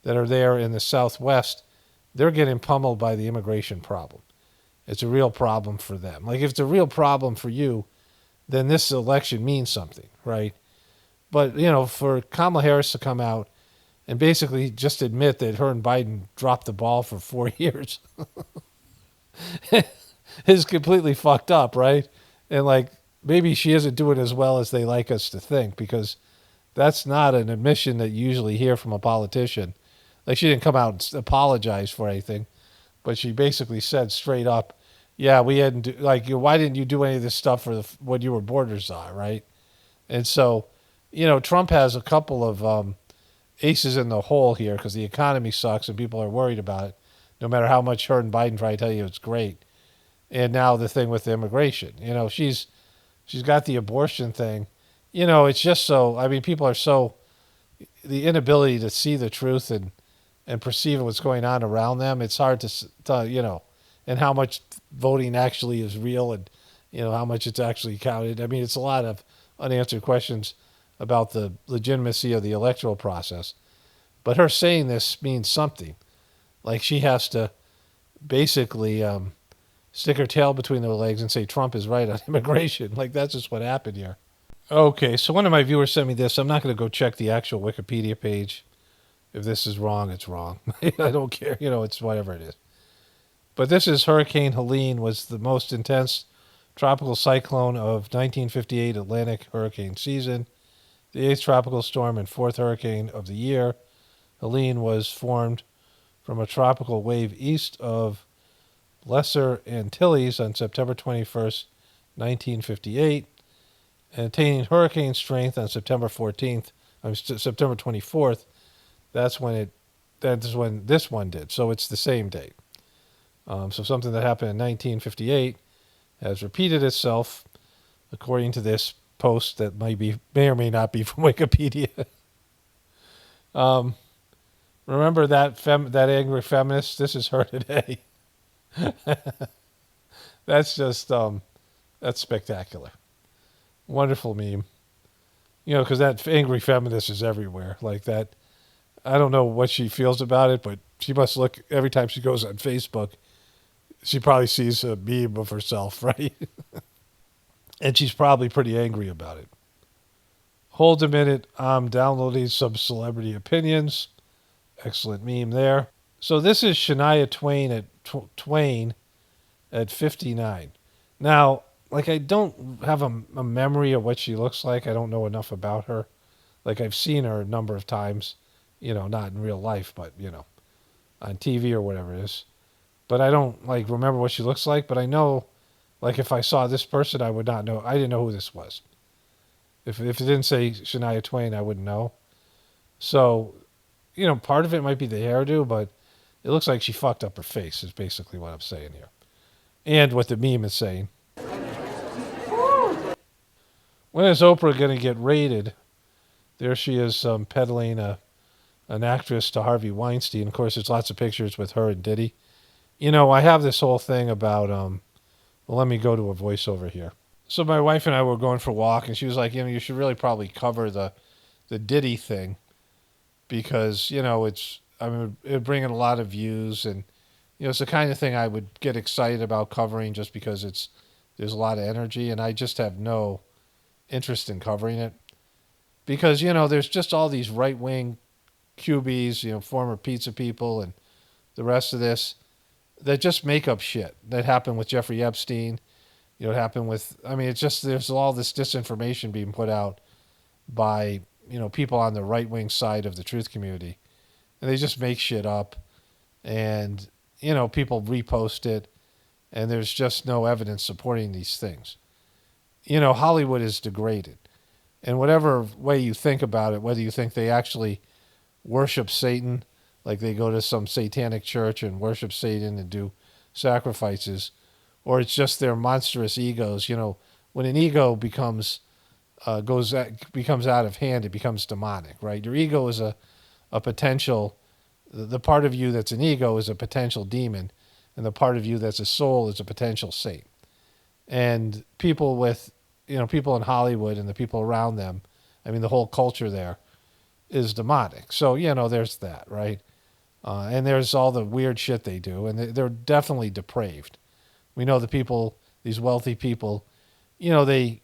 that are there in the Southwest, they're getting pummeled by the immigration problem. It's a real problem for them. Like, if it's a real problem for you, then this election means something, right? But, for Kamala Harris to come out and basically just admit that her and Biden dropped the ball for 4 years is completely fucked up, right? And like maybe she isn't doing as well as they like us to think, because that's not an admission that you usually hear from a politician. Like she didn't come out and apologize for anything, but she basically said straight up, "Yeah, we hadn't why didn't you do any of this stuff for when you were border czar, right?" And so, Trump has a couple of aces in the hole here because the economy sucks and people are worried about it, no matter how much her and Biden try to tell you it's great. And now the thing with the immigration, she's got the abortion thing. It's just so. I mean, people are so the inability to see the truth and perceive what's going on around them. It's hard to and how much voting actually is real, and how much it's actually counted. I mean, it's a lot of unanswered questions about the legitimacy of the electoral process. But her saying this means something. Like she has to basically stick her tail between their legs and say Trump is right on immigration. Like that's just what happened here. Okay, so one of my viewers sent me this. I'm not going to go check the actual Wikipedia page. If this is wrong, it's wrong. I don't care. It's whatever it is. But this is Hurricane Helene was the most intense tropical cyclone of 1958 Atlantic hurricane season, the eighth tropical storm and fourth hurricane of the year. Helene was formed from a tropical wave east of Lesser Antilles on September 21st, 1958, and attaining hurricane strength on September 24th. That's when this one did. So it's the same date. So something that happened in 1958 has repeated itself, according to this post that may or may not be from Wikipedia. Remember that angry feminist? This is her today. That's just that's spectacular. Wonderful meme. Because that angry feminist is everywhere. Like that. I don't know what she feels about it, but she must look every time she goes on Facebook. She probably sees a meme of herself, right? And she's probably pretty angry about it. Hold a minute. I'm downloading some celebrity opinions. Excellent meme there. So this is Shania Twain at 59. Now, I don't have a memory of what she looks like. I don't know enough about her. I've seen her a number of times, not in real life, but, on TV or whatever it is. But I don't, remember what she looks like. But I know, if I saw this person, I would not know. I didn't know who this was. If it didn't say Shania Twain, I wouldn't know. So, part of it might be the hairdo, but it looks like she fucked up her face is basically what I'm saying here. And what the meme is saying. When is Oprah going to get raided? There she is peddling an actress to Harvey Weinstein. Of course, there's lots of pictures with her and Diddy. I have this whole thing about, well, let me go to a voiceover here. So my wife and I were going for a walk, and she was like, you should really probably cover the Diddy thing because, it'd bring in a lot of views, and, it's the kind of thing I would get excited about covering just because there's a lot of energy, and I just have no interest in covering it because, there's just all these right-wing QBs, former pizza people and the rest of this that just make up shit. That happened with Jeffrey Epstein. It happened with, it's just, there's all this disinformation being put out by, people on the right-wing side of the truth community. And they just make shit up. And, people repost it. And there's just no evidence supporting these things. Hollywood is degraded. And whatever way you think about it, whether you think they actually worship Satan, like they go to some satanic church and worship Satan and do sacrifices, or it's just their monstrous egos. When an ego becomes out of hand, it becomes demonic, right? Your ego is a potential. The part of you that's an ego is a potential demon, and the part of you that's a soul is a potential saint. And people in Hollywood and the people around them, the whole culture there is demonic. So, there's that, right? And there's all the weird shit they do, and they're definitely depraved. We know the people, these wealthy people, they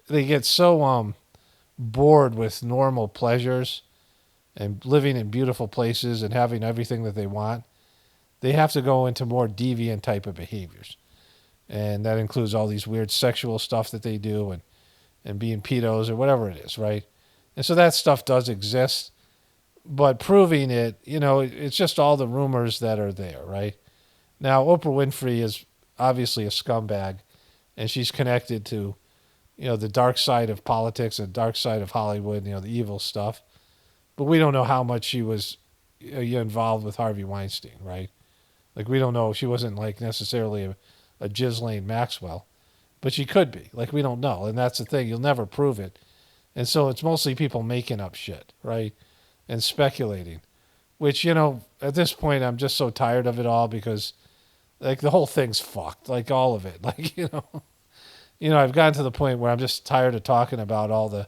get so bored with normal pleasures and living in beautiful places and having everything that they want, they have to go into more deviant type of behaviors. And that includes all these weird sexual stuff that they do and being pedos or whatever it is, right? And so that stuff does exist, but proving it, it's just all the rumors that are there, right? Now, Oprah Winfrey is obviously a scumbag, and she's connected to, the dark side of politics and dark side of Hollywood, the evil stuff. But we don't know how much she was involved with Harvey Weinstein, right? Like, we don't know. She wasn't, like, necessarily a Ghislaine Maxwell, but she could be. Like, we don't know. And that's the thing. You'll never prove it. And so it's mostly people making up shit, right? And speculating, which, at this point, I'm just so tired of it all because, like, the whole thing's fucked, like, all of it. Like, I've gotten to the point where I'm just tired of talking about all the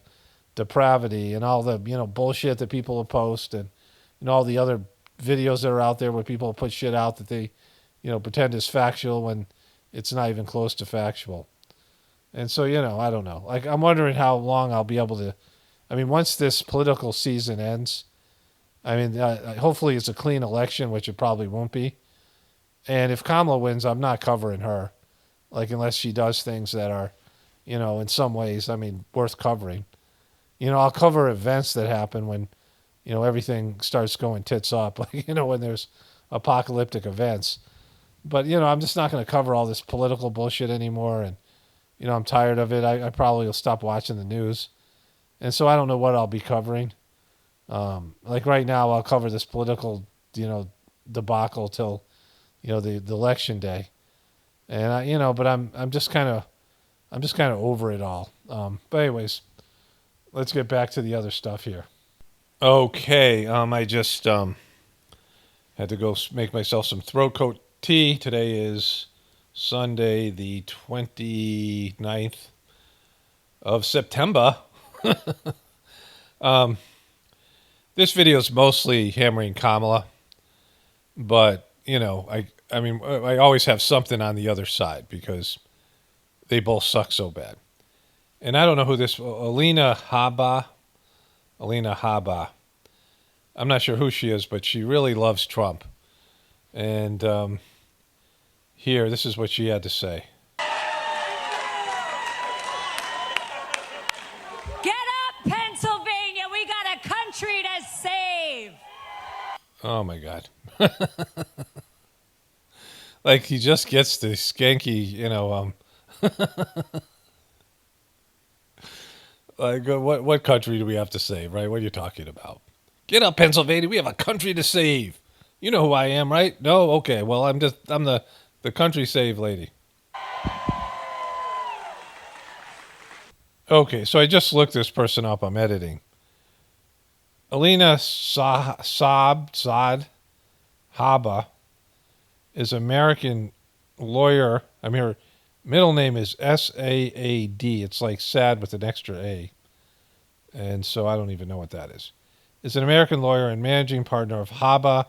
depravity and all the, bullshit that people will post and all the other videos that are out there where people put shit out that they, pretend is factual when it's not even close to factual. And so, I don't know. Like, I'm wondering how long I'll be able to, once this political season ends, hopefully it's a clean election, which it probably won't be. And if Kamala wins, I'm not covering her, like, unless she does things that are, in some ways, worth covering. I'll cover events that happen when, everything starts going tits up, like, when there's apocalyptic events. But, I'm just not going to cover all this political bullshit anymore. And, I'm tired of it. I probably will stop watching the news. And so I don't know what I'll be covering. Like right now, I'll cover this political, debacle till, the election day. And but I'm just kind of over it all. But anyways, let's get back to the other stuff here. Okay, I just had to go make myself some throat coat tea. Today is Sunday, the 29th of September. This video is mostly hammering Kamala, but I always have something on the other side because they both suck so bad. And I don't know who this Alina Habba. I'm not sure who she is, but she really loves Trump. And here, this is what she had to say. Get up, Pennsylvania. We got a country to save. Oh, my God. Like, he just gets the skanky, like, what country do we have to save, right? What are you talking about? Get up, Pennsylvania. We have a country to save. You know who I am, right? No? Okay. Well, I'm the country save lady. Okay, so I just looked this person up. I'm editing. Alina Saad Haba is an American lawyer. Her middle name is S-A-A-D. It's like sad with an extra A. And so I don't even know what that is. Is an American lawyer and managing partner of Haba,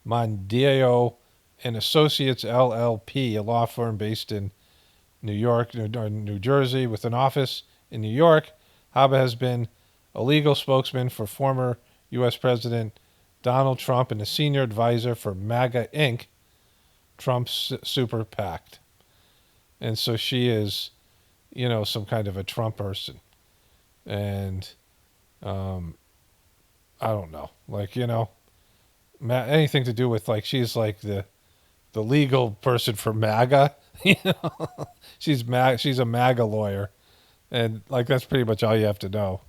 Mondeo, and Associates LLP, a law firm based in New York, New Jersey, with an office in New York. Haba has been a legal spokesman for former U.S. President Donald Trump and a senior advisor for MAGA Inc., Trump's super PAC. And so she is, some kind of a Trump person. And I don't know. Like, anything to do with, like, she's like the legal person for MAGA. She's a MAGA lawyer. And, like, that's pretty much all you have to know.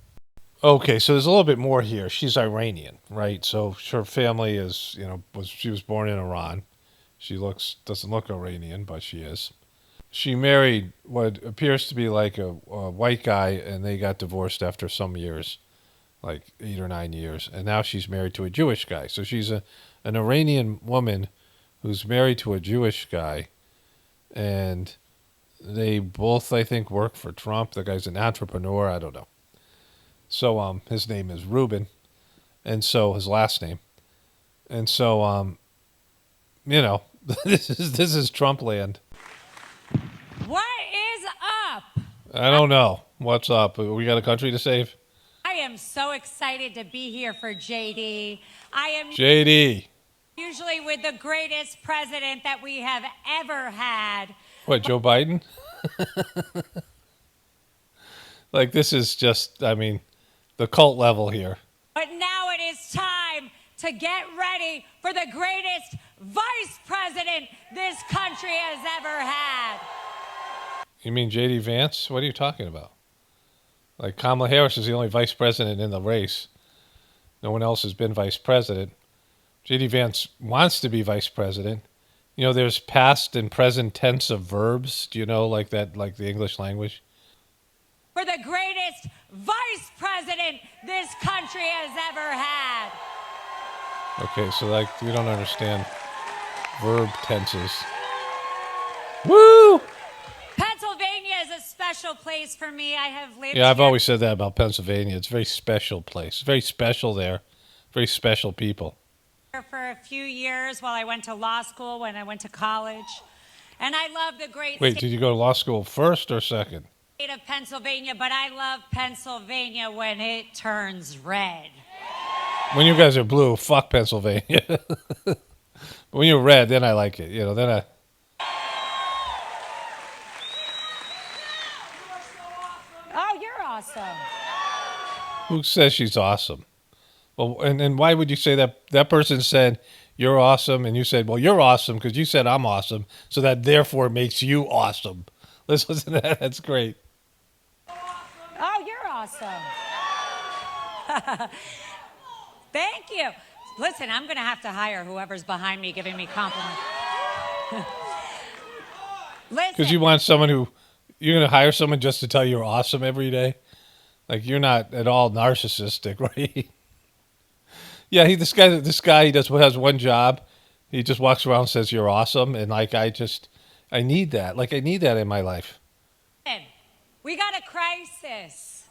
Okay, so there's a little bit more here. She's Iranian, right? So her family is, she was born in Iran. She doesn't look Iranian, but she is. She married what appears to be like a white guy, and they got divorced after some years, like 8 or 9 years. And now she's married to a Jewish guy. So she's an Iranian woman who's married to a Jewish guy. And they both, I think, work for Trump. The guy's an entrepreneur. I don't know. So his name is Rubin, and so his last name. And so, this is Trump land. What is up? I don't know. What's up? We got a country to save? I I am so excited to be here for JD. I am JD. usually with the greatest president that we have ever had. What, Joe Biden? Like, this is just, I mean, the cult level here. But now it is time to get ready for the greatest vice president this country has ever had. You mean JD Vance? What are you talking about? Like, Kamala Harris is the only vice president in the race. No one else has been vice president. JD Vance wants to be vice president. You know, there's past and present tense of verbs. Do you know, like that, like the English language? For the greatest vice president this country has ever had. Okay, so like you don't understand verb tenses. Woo! Pennsylvania is a special place for me. I have lived Yeah, I've here always said that about Pennsylvania. It's a very special place. Very special there. Very special people. for a few years while I went to law school, when I went to college. And I love the great Wait, did you go to law school first or second? state of Pennsylvania, but I love Pennsylvania when it turns red. When you guys are blue, fuck Pennsylvania. But when you're red, then I like it. You know, then I... Oh, you're awesome. Who says she's awesome? Well, and why would you say that? That person said, you're awesome, and you said, well, you're awesome because you said I'm awesome, so that therefore makes you awesome. Listen to that. That's great. Oh, you're awesome. Thank you. Listen, I'm going to have to hire whoever's behind me giving me compliments. Because Listen. you want someone who... You're going to hire someone just to tell you you're awesome every day? Like, you're not at all narcissistic, right? Yeah, this guy, he has one job. He just walks around and says, you're awesome. And, like, I need that. Like, I need that in my life. We got a crisis.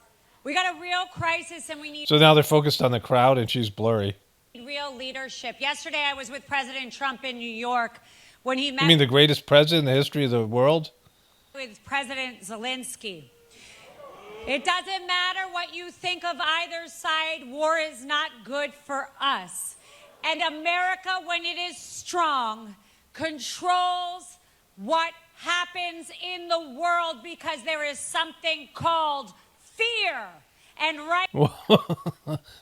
We got a real crisis, and we need So now they're focused on the crowd, and she's blurry. real leadership. Yesterday, I was with President Trump in New York when he met You mean the greatest president in the history of the world? with President Zelensky. It doesn't matter what you think of either side. War is not good for us. And America, when it is strong, controls what happens in the world because there is something called fear. And right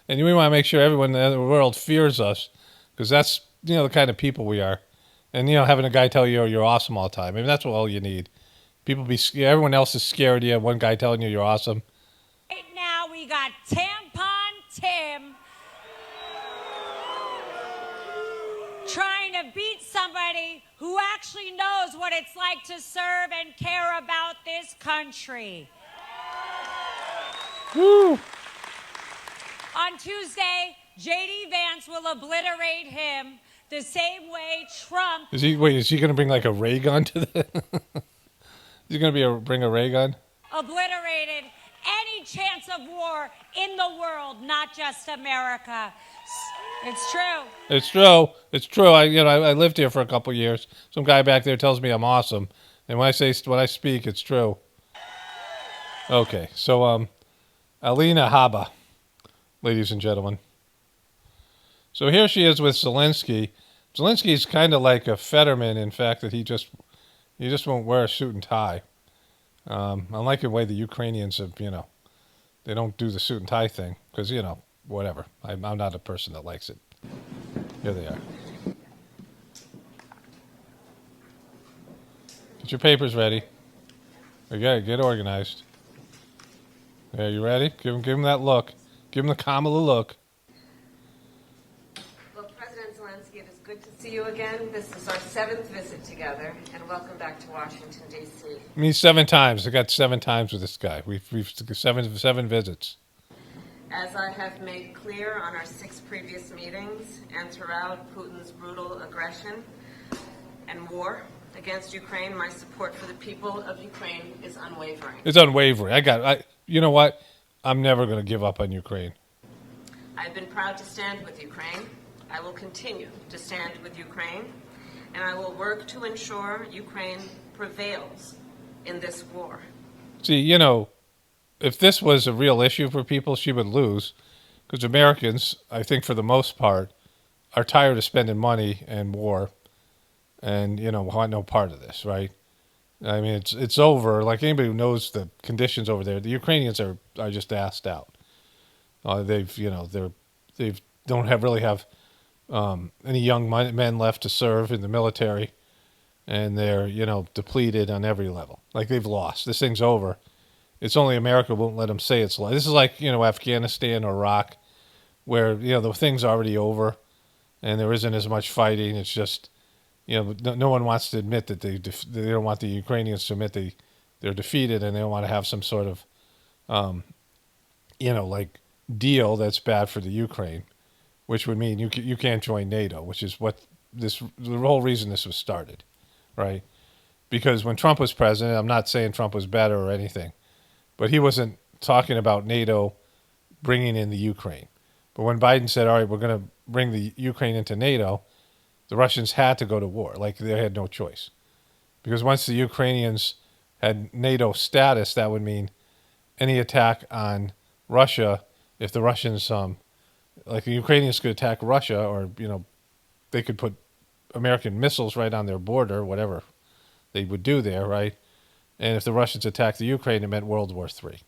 And we want to make sure everyone in the world fears us because that's, the kind of people we are. And, having a guy tell you you're awesome all the time. I mean, that's all you need. Everyone else is scared of you. One guy telling you you're awesome. now, we got Tampon Tim trying to beat somebody who actually knows what it's like to serve and care about this country. Woo! On Tuesday, J.D. Vance will obliterate him the same way Trump Is he going to bring like a ray gun to the... Is he going to bring a ray gun? obliterated any chance of war in the world, not just America. It's true. It's true. It's true. I lived here for a couple years. Some guy back there tells me I'm awesome. And when I speak, it's true. Okay. So, Alina Habba, ladies and gentlemen. So here she is with Zelensky. Zelensky's kind of like a Fetterman, in fact, that he just won't wear a suit and tie. Unlike the way the Ukrainians have, they don't do the suit and tie thing because, whatever. I'm not a person that likes it. Here they are. Get your papers ready. Okay, get organized. Yeah, you ready? Give him that look. Give him the Kamala look. Well, President Zelensky, it is good to see you again. This is our 7th visit together, and welcome back to Washington, D.C. Me 7 times. I got 7 times with this guy. We've seven visits. As I have made clear on our 6 previous meetings and throughout Putin's brutal aggression and war against Ukraine, my support for the people of Ukraine is unwavering. It's unwavering. You know what? I'm never going to give up on Ukraine. I've been proud to stand with Ukraine. I will continue to stand with Ukraine, and I will work to ensure Ukraine prevails in this war. See, if this was a real issue for people, she would lose, because Americans, I think for the most part, are tired of spending money and war, and want no part of this, right? I mean, it's over. Like anybody who knows the conditions over there, the Ukrainians are just assed out. They don't really have any young men left to serve in the military, and they're depleted on every level. Like they've lost. This thing's over. It's only America won't let them say it's lost. This is like Afghanistan or Iraq, where the thing's already over, and there isn't as much fighting. It's just no one wants to admit that they don't want the Ukrainians to admit they're defeated, and they don't want to have some sort of like deal that's bad for the Ukraine, which would mean you can't join NATO, which is what the whole reason this was started, right? Because when Trump was president, I'm not saying Trump was better or anything, but he wasn't talking about NATO bringing in the Ukraine. But when Biden said, all right, we're going to bring the Ukraine into NATO, the Russians had to go to war. Like they had no choice. Because once the Ukrainians had NATO status, that would mean any attack on Russia, if the Russians, like the Ukrainians could attack Russia, or, they could put American missiles right on their border, whatever they would do there, right? And if the Russians attacked the Ukraine, it meant World War III.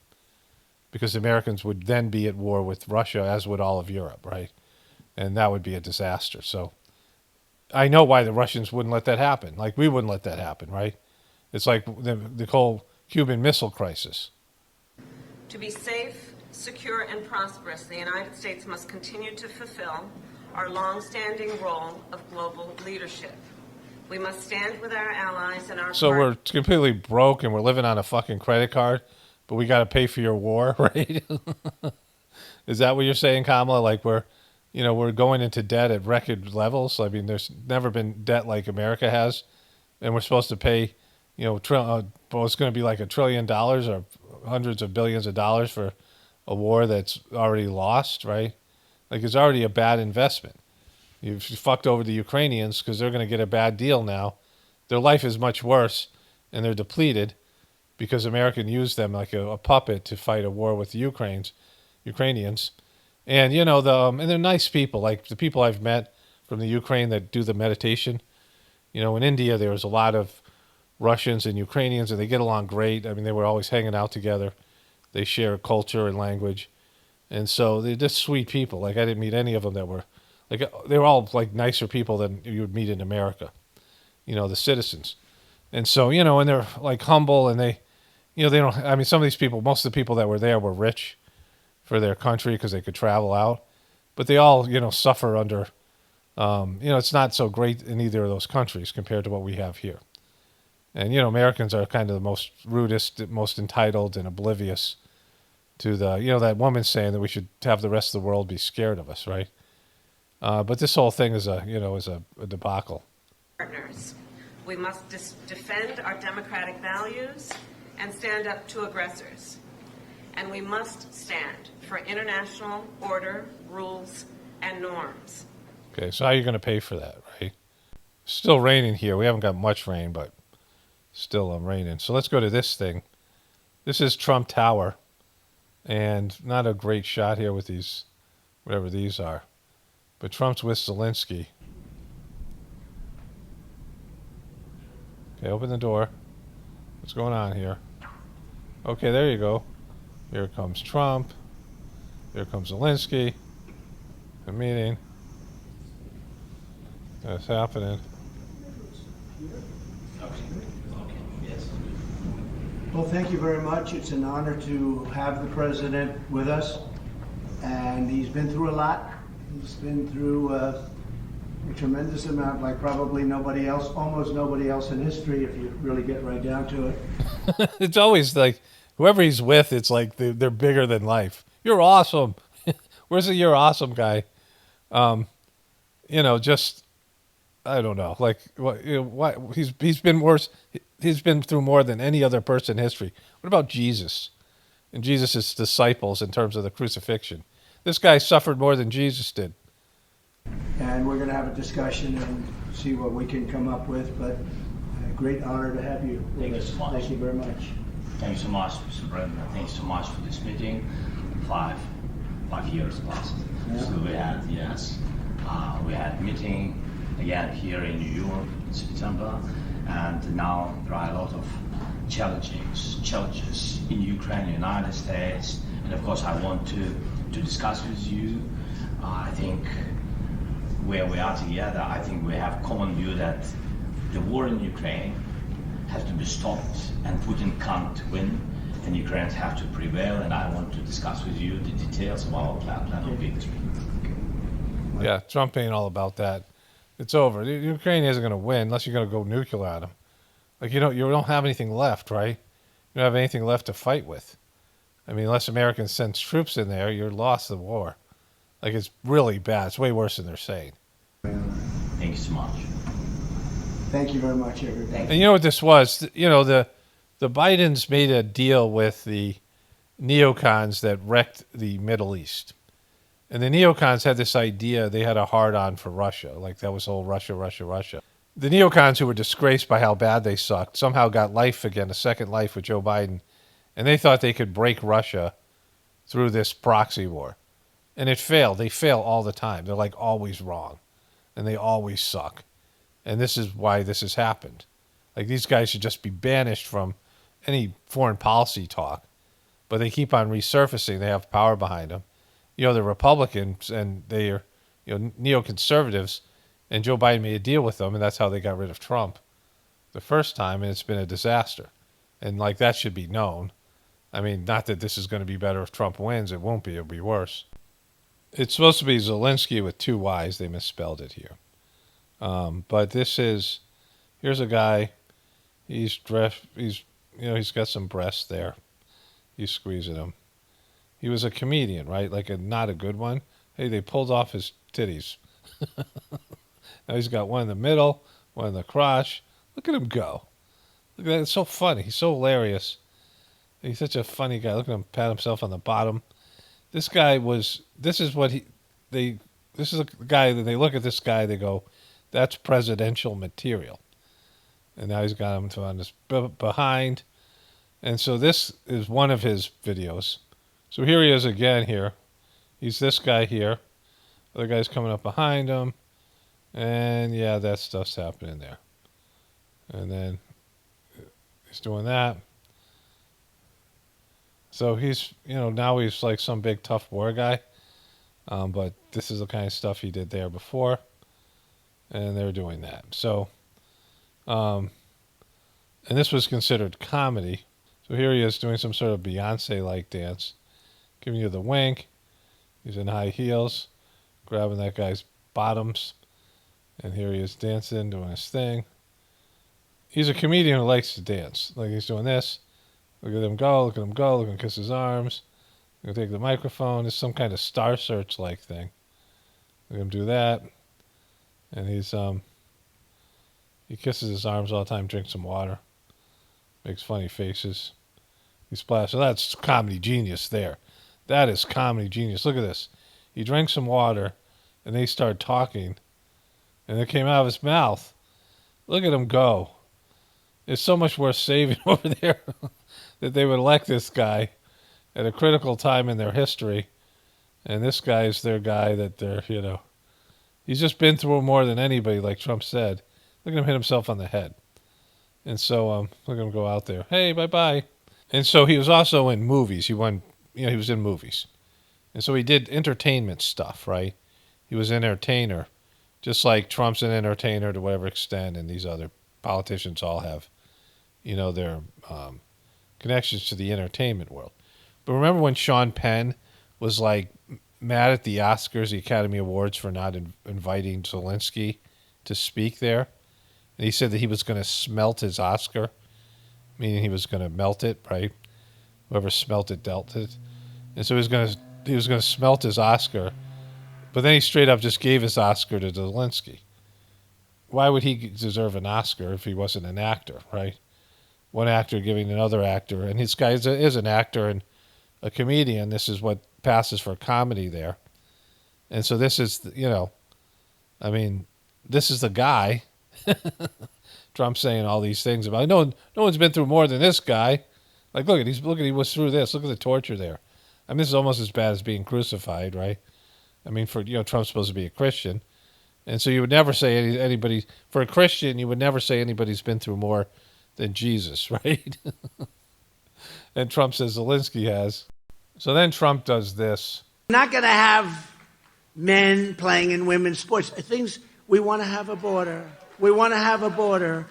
Because the Americans would then be at war with Russia, as would all of Europe, right? And that would be a disaster. So I know why the Russians wouldn't let that happen. Like we wouldn't let that happen, right? It's like the whole Cuban Missile Crisis. To be safe, secure, and prosperous, the United States must continue to fulfill our long-standing role of global leadership. We must stand with our allies and our So we're completely broke and we're living on a fucking credit card, but we got to pay for your war, right? Is that what you're saying, Kamala? Like we're going into debt at record levels. I mean, there's never been debt like America has, and we're supposed to pay, it's going to be like $1 trillion or hundreds of billions of dollars for a war that's already lost, right? Like it's already a bad investment. You've fucked over the Ukrainians because they're going to get a bad deal now. Their life is much worse, and they're depleted because America used them like a puppet to fight a war with the Ukrainians. And and they're nice people. Like the people I've met from the Ukraine that do the meditation. In India there was a lot of Russians and Ukrainians, and they get along great. I mean, they were always hanging out together. They share culture and language, and so they're just sweet people. Like I didn't meet any of them that were like they were all like nicer people than you would meet in America. The citizens, and so and they're like humble, and they don't. I mean, some of these people, most of the people that were there were rich for their country because they could travel out, but they all suffer under it's not so great in either of those countries compared to what we have here. And Americans are kind of the most rudest, most entitled and oblivious to the that woman saying that we should have the rest of the world be scared of us, right? But this whole thing is a debacle. partners. We must defend our democratic values and stand up to aggressors. And we must stand for international order, rules, and norms. Okay, so how are you going to pay for that, right? Still raining here. We haven't got much rain, but still raining. So let's go to this thing. This is Trump Tower, and not a great shot here with these, whatever these are. But Trump's with Zelensky. Okay, open the door. What's going on here? Okay, there you go. Here comes Trump. Here comes Zelensky. A meeting. That's happening. Well, thank you very much. It's an honor to have the president with us. And he's been through a lot. He's been through a tremendous amount, like probably nobody else, almost nobody else in history, if you really get right down to it. It's always like, whoever he's with, it's like they're bigger than life. You're awesome. Where's the "you're awesome" guy? Just I don't know. Like what he's been worse. He's been through more than any other person in history. What about Jesus and Jesus' disciples in terms of the crucifixion? This guy suffered more than Jesus did. And we're going to have a discussion and see what we can come up with. But great honor to have you. Thank you so much. Thank you very much. Thank you so much, Mr. President. Thank you so much for this meeting. Five years plus. So we had we had meeting again here in New York in September, and now there are a lot of challenges in Ukraine, United States, and of course I want to discuss with you. I think where we are together, I think we have common view that the war in Ukraine has to be stopped and Putin can't win, and Ukrainians have to prevail, and I want to discuss with you the details of our plan of victory. Yeah, Trump ain't all about that. It's over. Ukraine isn't going to win unless you're going to go nuclear at them. Like, you don't have anything left, right? You don't have anything left to fight with. I mean, unless Americans send troops in there, you're lost the war. Like, it's really bad. It's way worse than they're saying. Thank you so much. Thank you very much, everybody. And you know what this was? You know, the Bidens made a deal with the neocons that wrecked the Middle East. And the neocons had this idea, they had a hard-on for Russia. Like, that was whole Russia, Russia, Russia. The neocons who were disgraced by how bad they sucked somehow got life again, a second life with Joe Biden. And they thought they could break Russia through this proxy war. And it failed. They fail all the time. They're like always wrong. And they always suck. And this is why this has happened. Like, these guys should just be banished from any foreign policy talk. But they keep on resurfacing. They have power behind them. You know, the Republicans and they are, neoconservatives, and Joe Biden made a deal with them, and that's how they got rid of Trump the first time, and it's been a disaster. And, like, that should be known. I mean, not that this is going to be better if Trump wins. It won't be. It'll be worse. It's supposed to be Zelensky with two Y's. They misspelled it here. But here's a guy. He's dressed. He's got some breasts there. He's squeezing them. He was a comedian, right? Like not a good one. Hey, they pulled off his titties. Now he's got one in the middle, one in the crotch. Look at him go. Look at that. It's so funny. He's so hilarious. He's such a funny guy. Look at him pat himself on the bottom. This is a guy that they look at this guy, they go, that's presidential material. And now he's got him on his behind. And so this is one of his videos. So here he is again here. He's this guy here. Other guy's coming up behind him. And yeah, that stuff's happening there. And then he's doing that. So he's, now he's like some big tough war guy. But this is the kind of stuff he did there before. And they're doing that. So, and this was considered comedy. So here he is doing some sort of Beyonce-like dance. Giving you the wink. He's in high heels. Grabbing that guy's bottoms. And here he is dancing, doing his thing. He's a comedian who likes to dance. Like he's doing this. Look at him go, look at him go, look at him kiss his arms. Look at him take the microphone. It's some kind of Star Search-like thing. Look at him do that. And he kisses his arms all the time, drinks some water. Makes funny faces. He splashes. So that's comedy genius there. That is comedy genius. Look at this. He drank some water, and they started talking, and it came out of his mouth. Look at him go. It's so much worth saving over there that they would elect this guy at a critical time in their history, and this guy is their guy that they're, he's just been through more than anybody, like Trump said. Look at him hit himself on the head. And so, look at him go out there. Hey, bye-bye. And so he was also in movies. He was in movies. And so he did entertainment stuff, right? He was an entertainer, just like Trump's an entertainer to whatever extent, and these other politicians all have, their connections to the entertainment world. But remember when Sean Penn was like mad at the Oscars, the Academy Awards, for not inviting Zelensky to speak there? And he said that he was going to smelt his Oscar, meaning he was going to melt it, right? Whoever smelt it dealt it. And so he was going to smelt his Oscar, but then he straight up just gave his Oscar to Zelensky. Why would he deserve an Oscar if he wasn't an actor, right? One actor giving another actor, and this guy is an actor and a comedian. This is what passes for comedy there. And so this is, this is the guy. Trump saying all these things about, no one's been through more than this guy. Like, he was through this. Look at the torture there. I mean, this is almost as bad as being crucified, right? I mean, Trump's supposed to be a Christian. And so you would never say anybody, for a Christian, you would never say anybody's been through more than Jesus, right? And Trump says Zelensky has. So then Trump does this. We're not going to have men playing in women's sports. Things, we want to have a border. We want to have a border.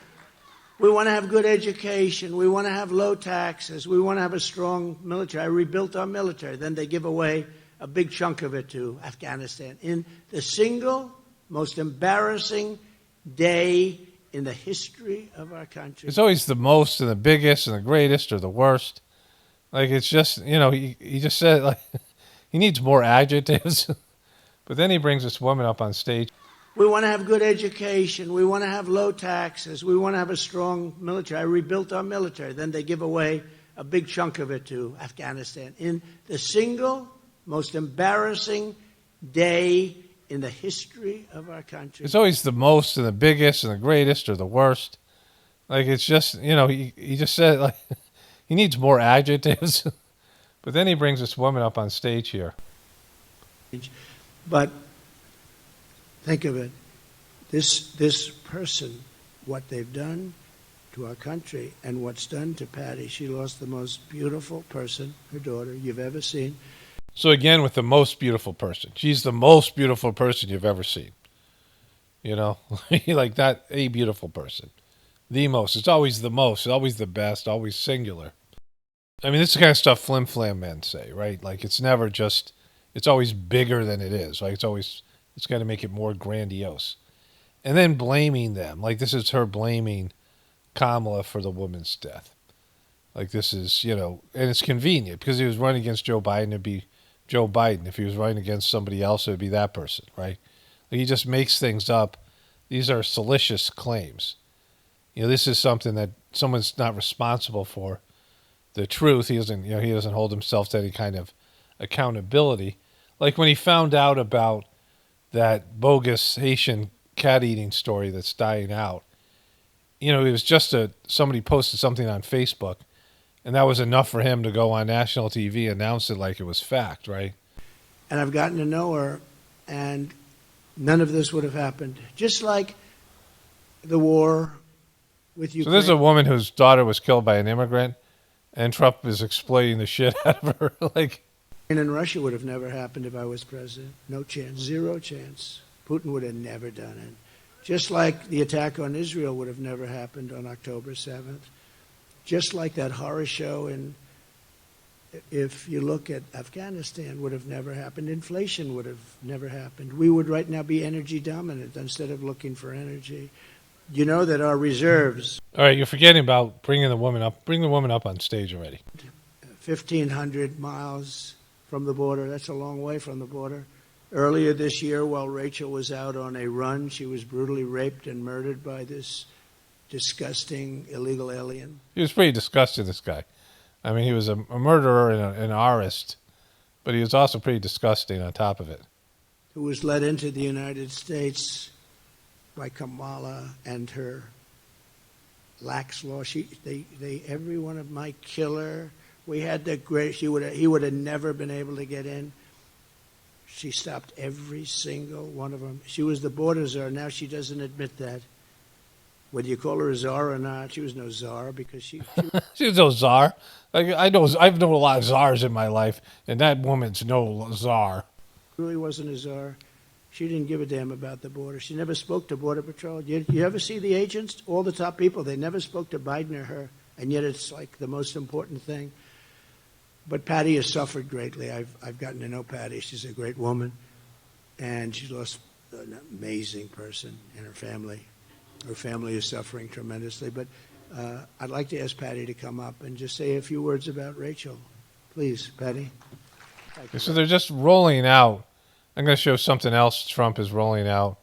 We want to have good education. We want to have low taxes. We want to have a strong military. I rebuilt our military. Then they give away a big chunk of it to Afghanistan. In the single most embarrassing day in the history of our country. It's always the most and the biggest and the greatest or the worst. Like, it's just, he just said, like, he needs more adjectives. But then he brings this woman up on stage. We want to have good education. We want to have low taxes. We want to have a strong military. I rebuilt our military. Then they give away a big chunk of it to Afghanistan. In the single most embarrassing day in the history of our country. It's always the most and the biggest and the greatest or the worst. Like, it's just, he just said, like, he needs more adjectives. But then he brings this woman up on stage here. But think of it. This person, what they've done to our country and what's done to Patty, she lost the most beautiful person, her daughter, you've ever seen. So again, with the most beautiful person. She's the most beautiful person you've ever seen. Like, not a beautiful person. The most. It's always the most. It's always the best. Always singular. I mean, this is the kind of stuff flim-flam men say, right? Like, it's never just, it's always bigger than it is. Like, it's got to make it more grandiose. And then blaming them. Like, this is her blaming Kamala for the woman's death. Like, this is, and it's convenient because he was running against Joe Biden. It'd be Joe Biden. If he was running against somebody else, it would be that person, right? Like, he just makes things up. These are salacious claims. This is something that someone's not responsible for. The truth, he doesn't hold himself to any kind of accountability. Like when he found out about that bogus Haitian cat eating story that's dying out, it was just somebody posted something on Facebook, and that was enough for him to go on national TV, announce it like it was fact, right? And I've gotten to know her, and none of this would have happened. Just like the war with Ukraine. So this is a woman whose daughter was killed by an immigrant, and Trump is exploiting the shit out of her. Like, and Russia would have never happened if I was president. No chance. Zero chance. Putin would have never done it. Just like the attack on Israel would have never happened on October 7th. Just like that horror show, and if you look at Afghanistan, would have never happened. Inflation would have never happened. We would right now be energy dominant instead of looking for energy. You know that our reserves... All right, you're forgetting about bringing the woman up. Bring the woman up on stage already. 1,500 miles from the border. That's a long way from the border. Earlier this year, while Rachel was out on a run, she was brutally raped and murdered by this disgusting illegal alien. He was pretty disgusting, this guy. I mean, he was a murderer and an artist, but he was also pretty disgusting on top of it. Who was led into the United States by Kamala and her lax law. Every one of my killer. We had the great. He would have never been able to get in. She stopped every single one of them. She was the border czar. Now she doesn't admit that. Whether you call her a czar or not, she was no czar because she she was no czar. Like, I've known a lot of czars in my life, and that woman's no czar. Really wasn't a czar. She didn't give a damn about the border. She never spoke to Border Patrol. You ever see the agents? All the top people, they never spoke to Biden or her, and yet it's like the most important thing. But Patty has suffered greatly. I've gotten to know Patty. She's a great woman, and she's lost an amazing person in her family. Her family is suffering tremendously. But I'd like to ask Patty to come up and just say a few words about Rachel. Please, Patty. So they're just rolling out. I'm going to show something else Trump is rolling out.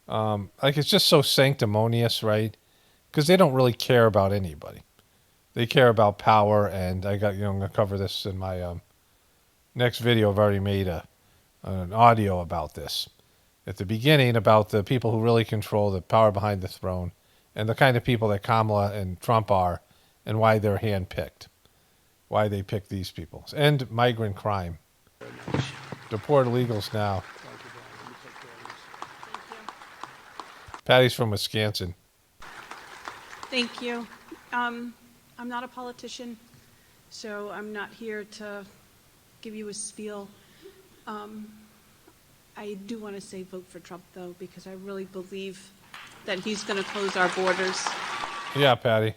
Like, it's just so sanctimonious, right? Because they don't really care about anybody. They care about power, and I'm going to cover this in my next video. I've already made an audio about this at the beginning, about the people who really control the power behind the throne and the kind of people that Kamala and Trump are and why they're handpicked. why they pick these people. End migrant crime. Deport illegals now. Patty's from Wisconsin. Thank you. I'm not a politician, so I'm not here to give you a spiel. I do want to say vote for Trump, though, because I really believe that he's going to close our borders. Yeah, Patty.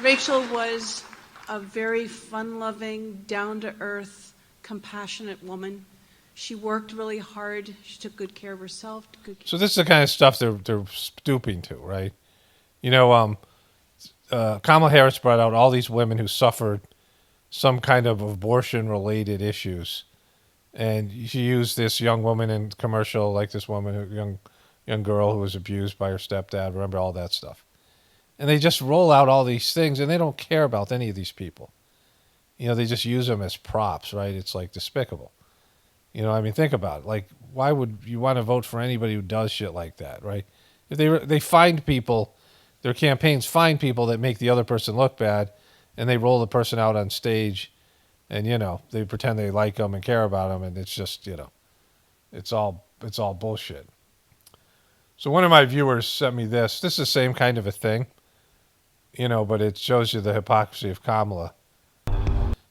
Rachel was a very fun-loving, down-to-earth, compassionate woman. She worked really hard. She took good care of herself. So this is the kind of stuff they're stooping to, right? You know, Kamala Harris brought out all these women who suffered some kind of abortion-related issues, and she used this young woman in commercial, like this woman, young girl who was abused by her stepdad. Remember all that stuff, and they just roll out all these things, and they don't care about any of these people. You know, they just use them as props, right? It's like despicable. You know, I mean, think about it. Like, why would you want to vote for anybody who does shit like that, right? If they find people, their campaigns find people that make the other person look bad, and they roll the person out on stage, and you know they pretend they like them and care about them, and it's just, you know, it's all bullshit. So one of my viewers sent me this. This is the same kind of a thing, you know, but it shows you the hypocrisy of Kamala.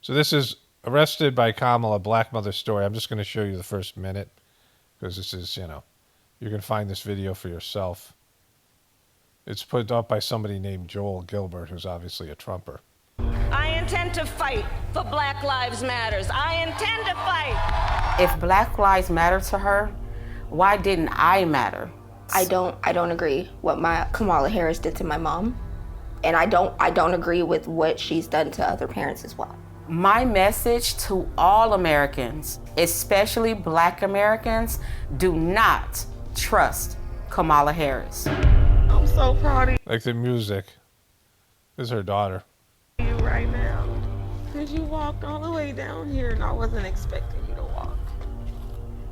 So this is Arrested by Kamala, Black Mother Story. I'm just going to show you the first minute because this is, you know, you can find this video for yourself. It's put up by somebody named Joel Gilbert, who's obviously a Trumper. I intend to fight for Black Lives Matters. I intend to fight. If Black Lives matter to her, why didn't I matter? I don't agree what Kamala Harris did to my mom, and I don't agree with what she's done to other parents as well. My message to all Americans, especially Black Americans, do not trust Kamala Harris. I'm so proud of Like the music. This is her daughter. you right now, because you walked all the way down here and I wasn't expecting you to walk.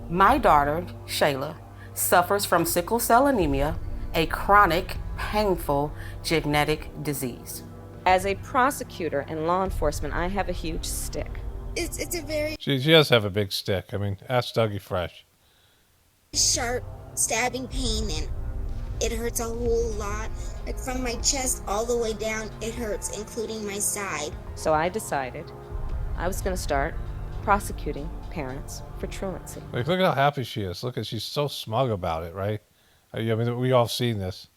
My daughter, Shayla, suffers from sickle cell anemia, a chronic, painful genetic disease. As a prosecutor and law enforcement, I have a huge stick. It's a very She does have a big stick. I mean, ask Dougie Fresh. sharp stabbing pain, and it hurts a whole lot. Like from my chest all the way down, it hurts, including my side. So I decided I was going to start prosecuting parents for truancy. Like, look at how happy she is. Look at, she's so smug about it, right? I mean, we all seen this.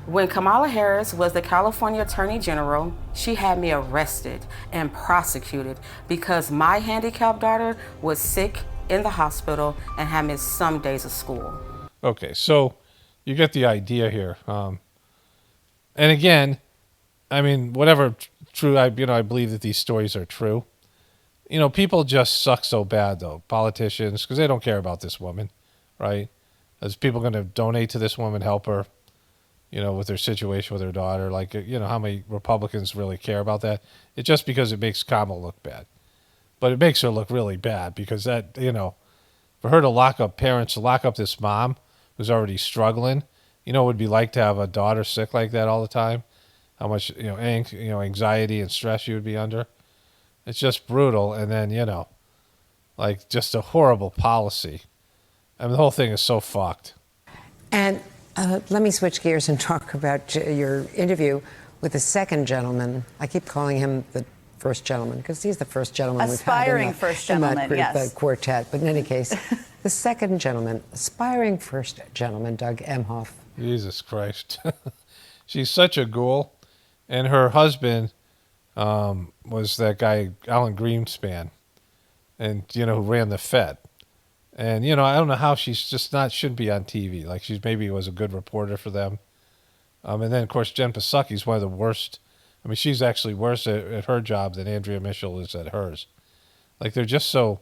When Kamala Harris was the California Attorney General, she had me arrested and prosecuted because my handicapped daughter was sick in the hospital and had missed some days of school. Okay, so you get the idea here. And again, I mean, whatever true, I believe that these stories are true. You know, people just suck so bad, though. Politicians, because they don't care about this woman, right? Is people going to donate to this woman, help her, you know, with their situation with her daughter? Like, you know, how many Republicans really care about that? It's just because it makes Kamala look bad. But it makes her look really bad because that, you know, for her to lock up parents, to lock up this mom who's already struggling, you know, it would be like to have a daughter sick like that all the time. How much, anxiety and stress she would be under. It's just brutal. And then, you know, like just a horrible policy. I mean, the whole thing is so fucked. And let me switch gears and talk about your interview with the second gentleman. I keep calling him the first gentleman because he's the first gentleman aspiring we've had first gentleman, yes. quartet. But in any case, the second gentleman, aspiring first gentleman, Doug Emhoff. Jesus Christ. She's such a ghoul. And her husband was that guy, Alan Greenspan, and, you know, who ran the Fed. And, you know, I don't know how she's just shouldn't be on TV. Like, she's maybe was a good reporter for them. And then, of course, Jen Psaki one of the worst. I mean, she's actually worse at her job than Andrea Mitchell is at hers. Like, they're just so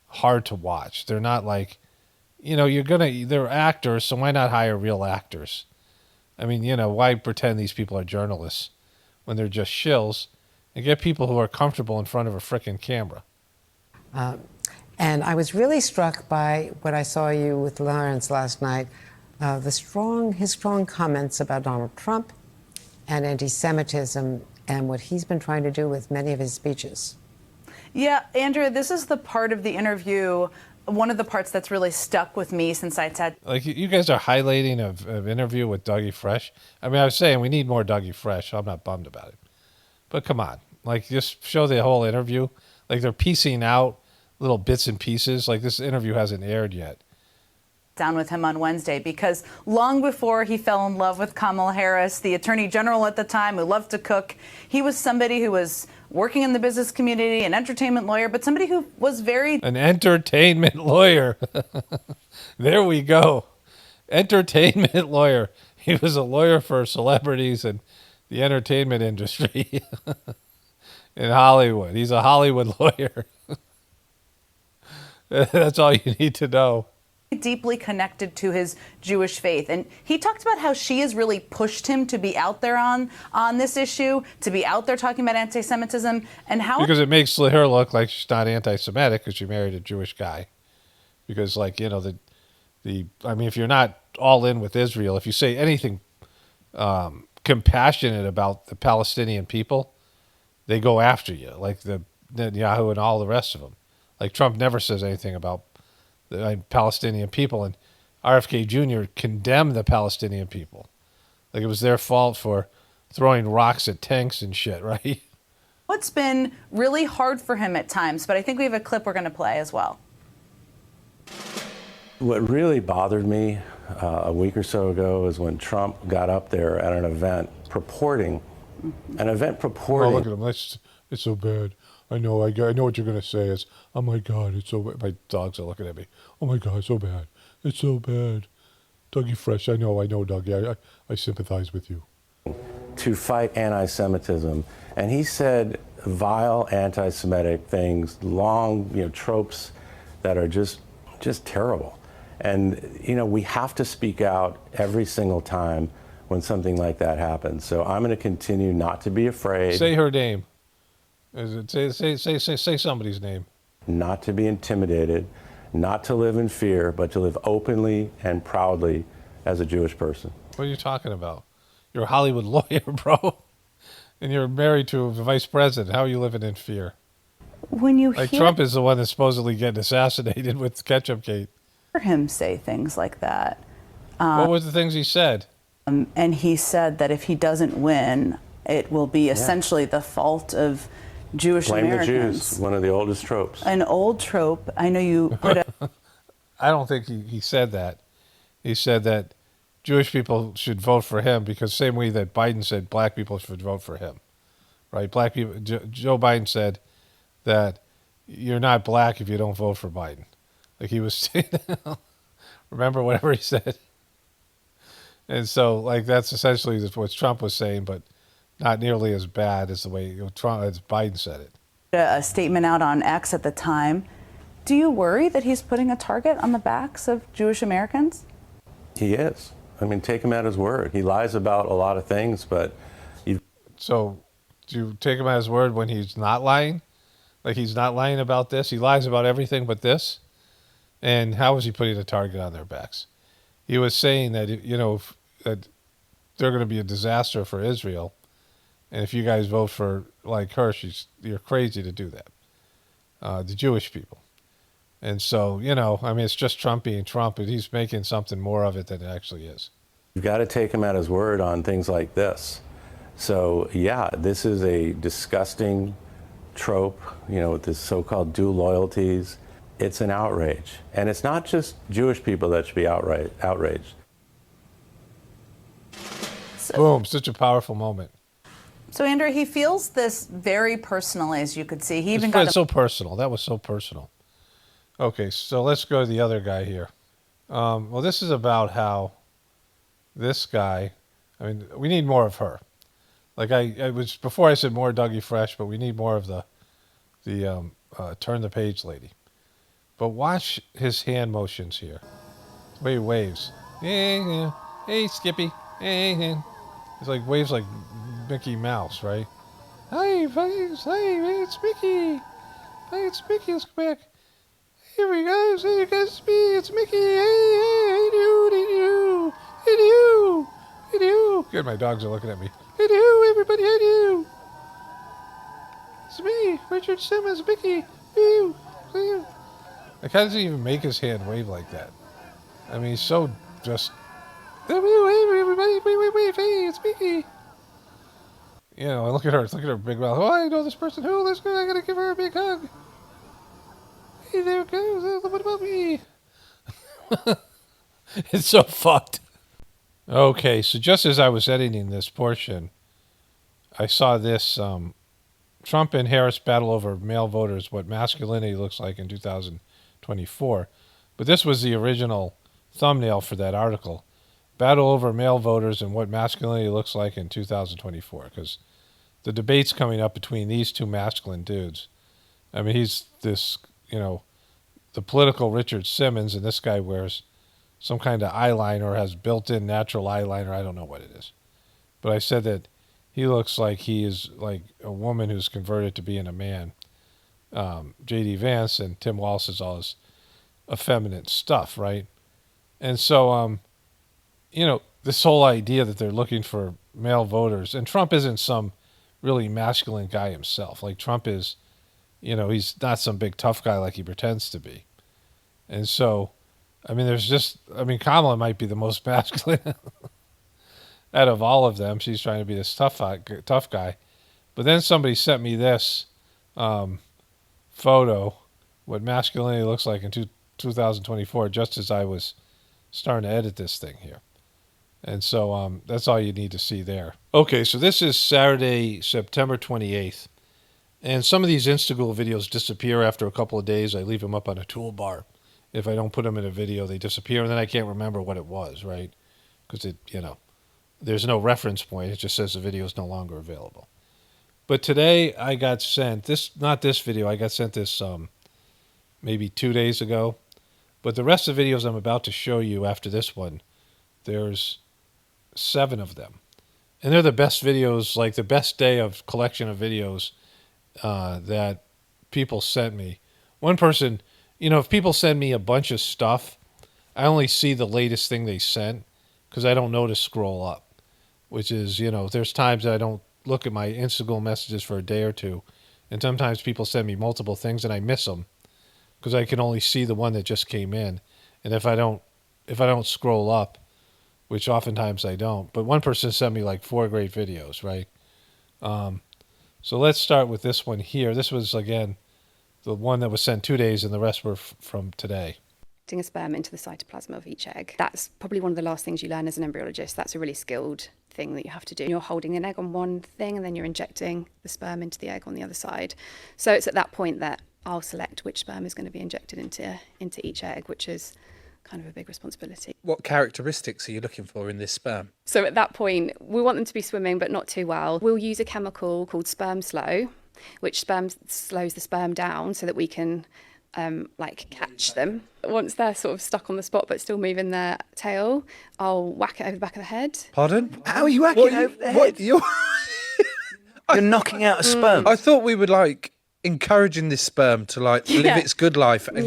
hard to watch. They're not like, you know, they're actors, so why not hire real actors? I mean, you know, why pretend these people are journalists when they're just shills, and get people who are comfortable in front of a frickin' camera? And I was really struck by what I saw you with Lawrence last night, his strong comments about Donald Trump and anti-Semitism and what he's been trying to do with many of his speeches. Yeah, Andrea, this is the part of the interview, one of the parts that's really stuck with me since I said. Like, you guys are highlighting an interview with Dougie Fresh. I mean, I was saying we need more Dougie Fresh. So I'm not bummed about it. But come on. Like, just show the whole interview. Like, they're piecing out little bits and pieces. Like, this interview hasn't aired yet. Down with him on Wednesday, because long before he fell in love with Kamala Harris, the attorney general at the time who loved to cook, he was somebody who was working in the business community, an entertainment lawyer, but somebody who was very... An entertainment lawyer. There we go. Entertainment lawyer. He was a lawyer for celebrities and the entertainment industry in Hollywood. He's a Hollywood lawyer. That's all you need to know. Deeply connected to his Jewish faith, and he talked about how she has really pushed him to be out there on this issue, to be out there talking about anti-Semitism, and how because it makes her look like she's not anti-Semitic because she married a Jewish guy. Because, like, you know, I mean, if you're not all in with Israel, if you say anything compassionate about the Palestinian people, they go after you, like the Netanyahu and all the rest of them. Like, Trump never says anything about the Palestinian people, and RFK Jr. condemned the Palestinian people. Like, it was their fault for throwing rocks at tanks and shit, right? it's been really hard for him at times, but I think we have a clip we're going to play as well. What really bothered me a week or so ago is when Trump got up there at an event purporting. Oh, look at him. It's so bad. I know what you're going to say. It's, oh my God, it's so bad. My dogs are looking at me. Oh my God, it's so bad. It's so bad. Dougie Fresh, I know, Dougie. I sympathize with you. To fight anti-Semitism. And he said vile anti-Semitic things, long, tropes that are just terrible. And, we have to speak out every single time when something like that happens. So I'm going to continue not to be afraid. Say her name. Say somebody's name. Not to be intimidated, not to live in fear, but to live openly and proudly as a Jewish person. What are you talking about? You're a Hollywood lawyer, bro. And you're married to a vice president. How are you living in fear? When you like hear Trump is the one that's supposedly getting assassinated with Ketchupgate. Him say things like that. What was the things he said? And he said that if he doesn't win, it will be essentially the fault of Jewish Americans. Blame the Jews, one of the oldest tropes. An old trope. I know you put it. I don't think he said that. He said that Jewish people should vote for him because same way that Biden said black people should vote for him, right? Black people. Joe Biden said that you're not black if you don't vote for Biden. Like he was saying, remember whatever he said? And so, like, that's essentially what Trump was saying, but not nearly as bad as the way as Biden said it. A statement out on X at the time. Do you worry that he's putting a target on the backs of Jewish Americans? He is. I mean, take him at his word. He lies about a lot of things, but So, do you take him at his word when he's not lying? Like he's not lying about this? He lies about everything but this? And how was he putting a target on their backs? He was saying that, that they're going to be a disaster for Israel. And if you guys vote for, like her, you're crazy to do that. The Jewish people. And so, it's just Trump being Trump, but he's making something more of it than it actually is. You've got to take him at his word on things like this. So, yeah, this is a disgusting trope, with this so-called dual loyalties. It's an outrage. And it's not just Jewish people that should be outraged. Boom, such a powerful moment. So, Andrew, he feels this very personally, as you could see. He even got so personal. That was so personal. Okay, so let's go to the other guy here. Well, this is about how this guy, we need more of her. Like I was before I said more Dougie Fresh, but we need more of the turn the page lady. But watch his hand motions here. The way he waves. Hey, Skippy. Hey. It's like waves like Mickey Mouse, right? Hi, it's Mickey. Hey, it's Mickey. Let's go back. Here we go. Hey, you guys, it's Mickey. Hey, do. Hey, do. Good, my dogs are looking at me. Hey, do, everybody, hey, do. It's me, Richard Simmons, Mickey. Woo, woo. I kind of doesn't even make his hand wave like that. I mean, he's so just. Everybody, wave, hey, it's Mickey. You know, look at her big mouth. Oh, I know this person. Who? Let's go. I gotta give her a big hug. Hey, there it goes. What about me? It's so fucked. Okay, so just as I was editing this portion, I saw this Trump and Harris battle over male voters, what masculinity looks like in 2024. But this was the original thumbnail for that article. Battle over male voters and what masculinity looks like in 2024. Because the debate's coming up between these two masculine dudes. I mean, he's this, the political Richard Simmons, and this guy wears some kind of eyeliner or has built-in natural eyeliner. I don't know what it is. But I said that he looks like he is like a woman who's converted to being a man. J.D. Vance and Tim Walz is all this effeminate stuff, right? And so, this whole idea that they're looking for male voters, and Trump isn't some really masculine guy himself. Like Trump is, he's not some big tough guy like he pretends to be. And so, Kamala might be the most masculine out of all of them. She's trying to be this tough guy. But then somebody sent me this photo, what masculinity looks like in 2024, just as I was starting to edit this thing here. And so that's all you need to see there. Okay, so this is Saturday, September 28th. And some of these Instagram videos disappear after a couple of days. I leave them up on a toolbar. If I don't put them in a video, they disappear, and then I can't remember what it was, right? Because there's no reference point. It just says the video is no longer available. But today I got sent not this video. I got sent this maybe 2 days ago. But the rest of the videos I'm about to show you after this one, there's 7 of them. And they're the best videos, like the best day of collection of videos that people sent me. One person, if people send me a bunch of stuff, I only see the latest thing they sent because I don't know to scroll up, which is, there's times that I don't look at my Instagram messages for a day or two. And sometimes people send me multiple things and I miss them because I can only see the one that just came in. And if I don't scroll up, which oftentimes I don't, but one person sent me like 4 great videos, right? So let's start with this one here. This was, again, the one that was sent 2 days, and the rest were from today. Injecting a sperm into the cytoplasm of each egg. That's probably one of the last things you learn as an embryologist. That's a really skilled thing that you have to do. You're holding an egg on one thing, and then you're injecting the sperm into the egg on the other side. So it's at that point that I'll select which sperm is going to be injected into each egg, which is kind of a big responsibility. What characteristics are you looking for in this sperm? So at that point, we want them to be swimming, but not too well. We'll use a chemical called sperm slow, which slows the sperm down so that we can catch them. Once they're sort of stuck on the spot but still moving their tail, I'll whack it over the back of the head. Pardon? How are you whacking over the head? You're knocking out a sperm. I thought we were encouraging this sperm to live its good life and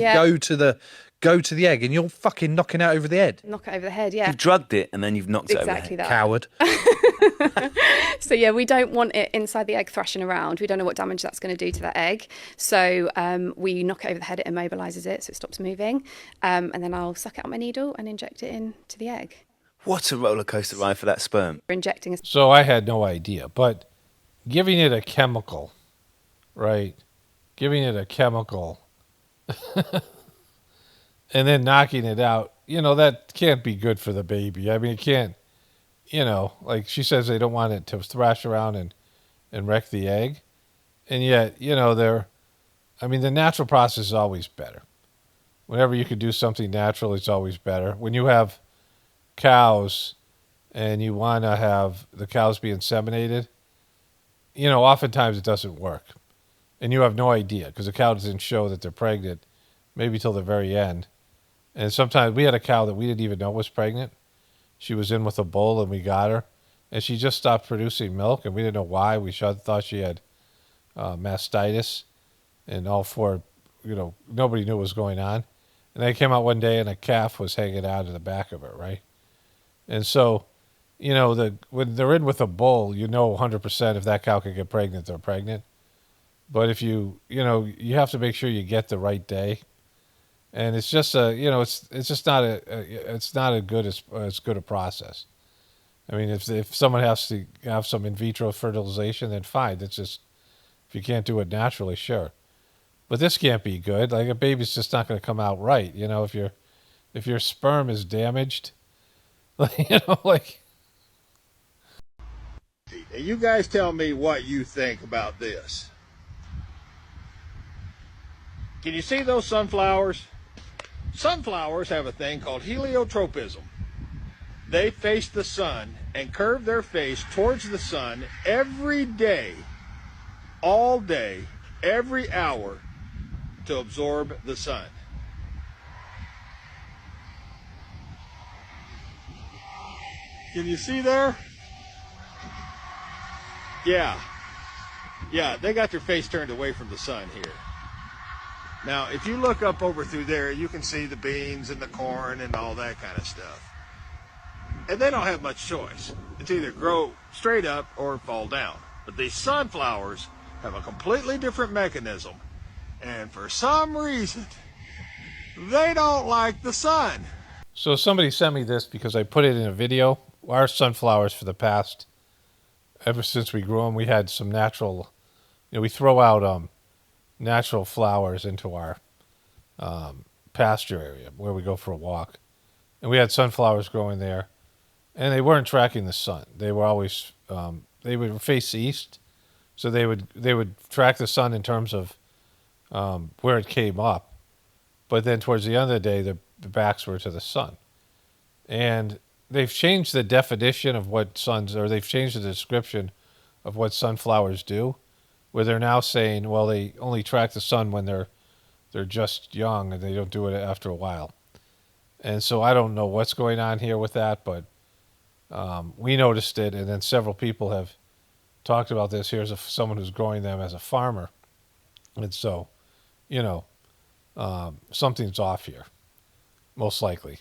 go to the egg, and you're fucking knocking it over the head. Knock it over the head, yeah. You've drugged it and then you've knocked it over the head. Exactly that. Coward. So yeah, we don't want it inside the egg thrashing around. We don't know what damage that's going to do to that egg. So we knock it over the head, it immobilises it so it stops moving. And then I'll suck it on my needle and inject it into the egg. What a roller coaster ride for that sperm. We're injecting So I had no idea, but giving it a chemical, right? Giving it a chemical and then knocking it out, that can't be good for the baby. I mean, it can't, like she says they don't want it to thrash around and wreck the egg. And yet, the natural process is always better. Whenever you can do something natural, it's always better. When you have cows and you want to have the cows be inseminated, oftentimes it doesn't work. And you have no idea because the cow doesn't show that they're pregnant maybe till the very end. And sometimes we had a cow that we didn't even know was pregnant. She was in with a bull and we got her. And she just stopped producing milk and we didn't know why. We thought she had mastitis and all 4, nobody knew what was going on. And they came out one day and a calf was hanging out in the back of her, right? And so, when they're in with a bull, 100% if that cow can get pregnant, they're pregnant. But if you you have to make sure you get the right day, and it's just it's just not it's not as good a process. I mean, if someone has to have some in vitro fertilization, then fine. It's just if you can't do it naturally, sure. But this can't be good. Like a baby's just not going to come out right. If your sperm is damaged, like. Now you guys tell me what you think about this. Can you see those sunflowers? Sunflowers have a thing called heliotropism. They face the sun and curve their face towards the sun every day, all day, every hour to absorb the sun. Can you see there? Yeah, they got their face turned away from the sun here. Now, if you look up over through there, you can see the beans and the corn and all that kind of stuff. And they don't have much choice. It's either grow straight up or fall down. But these sunflowers have a completely different mechanism. And for some reason, they don't like the sun. So somebody sent me this because I put it in a video. Our sunflowers for the past, ever since we grew them, we had some natural, we throw out natural flowers into our pasture area where we go for a walk. And we had sunflowers growing there. And they weren't tracking the sun. They were always, they would face east. So they would track the sun in terms of where it came up. But then towards the end of the day, the backs were to the sun. And they've changed the definition of what they've changed the description of what sunflowers do, where they're now saying, well, they only track the sun when they're just young and they don't do it after a while. And so I don't know what's going on here with that, but we noticed it, and then several people have talked about this. Here's someone who's growing them as a farmer. And so, something's off here, most likely.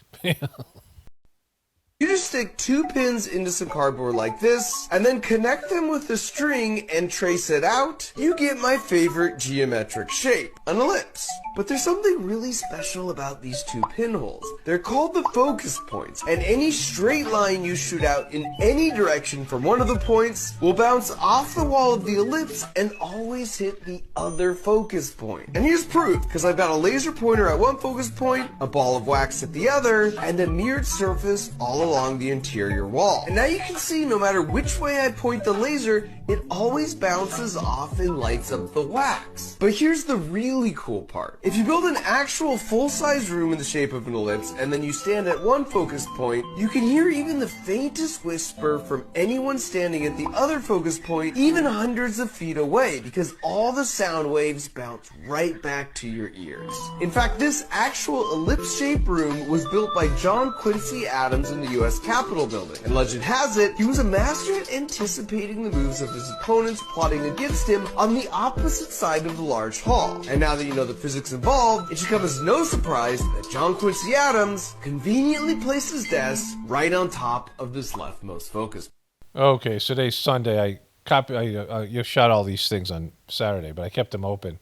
You just stick 2 pins into some cardboard like this, and then connect them with the string and trace it out. You get my favorite geometric shape, an ellipse. But there's something really special about these 2 pinholes. They're called the focus points, and any straight line you shoot out in any direction from one of the points will bounce off the wall of the ellipse and always hit the other focus point. And here's proof, because I've got a laser pointer at one focus point, a ball of wax at the other, and a mirrored surface all along the interior wall. And now you can see no matter which way I point the laser, it always bounces off and lights up the wax. But here's the really cool part. If you build an actual full-size room in the shape of an ellipse and then you stand at one focus point, you can hear even the faintest whisper from anyone standing at the other focus point, even hundreds of feet away, because all the sound waves bounce right back to your ears. In fact, this actual ellipse-shaped room was built by John Quincy Adams in the U.S. Capitol building. And legend has it, he was a master at anticipating the moves of his opponents plotting against him on the opposite side of the large hall. And now that you know the physics involved, it should come as no surprise that John Quincy Adams conveniently placed his desk right on top of this leftmost focus. Okay, so today's Sunday. You shot all these things on Saturday, but I kept them open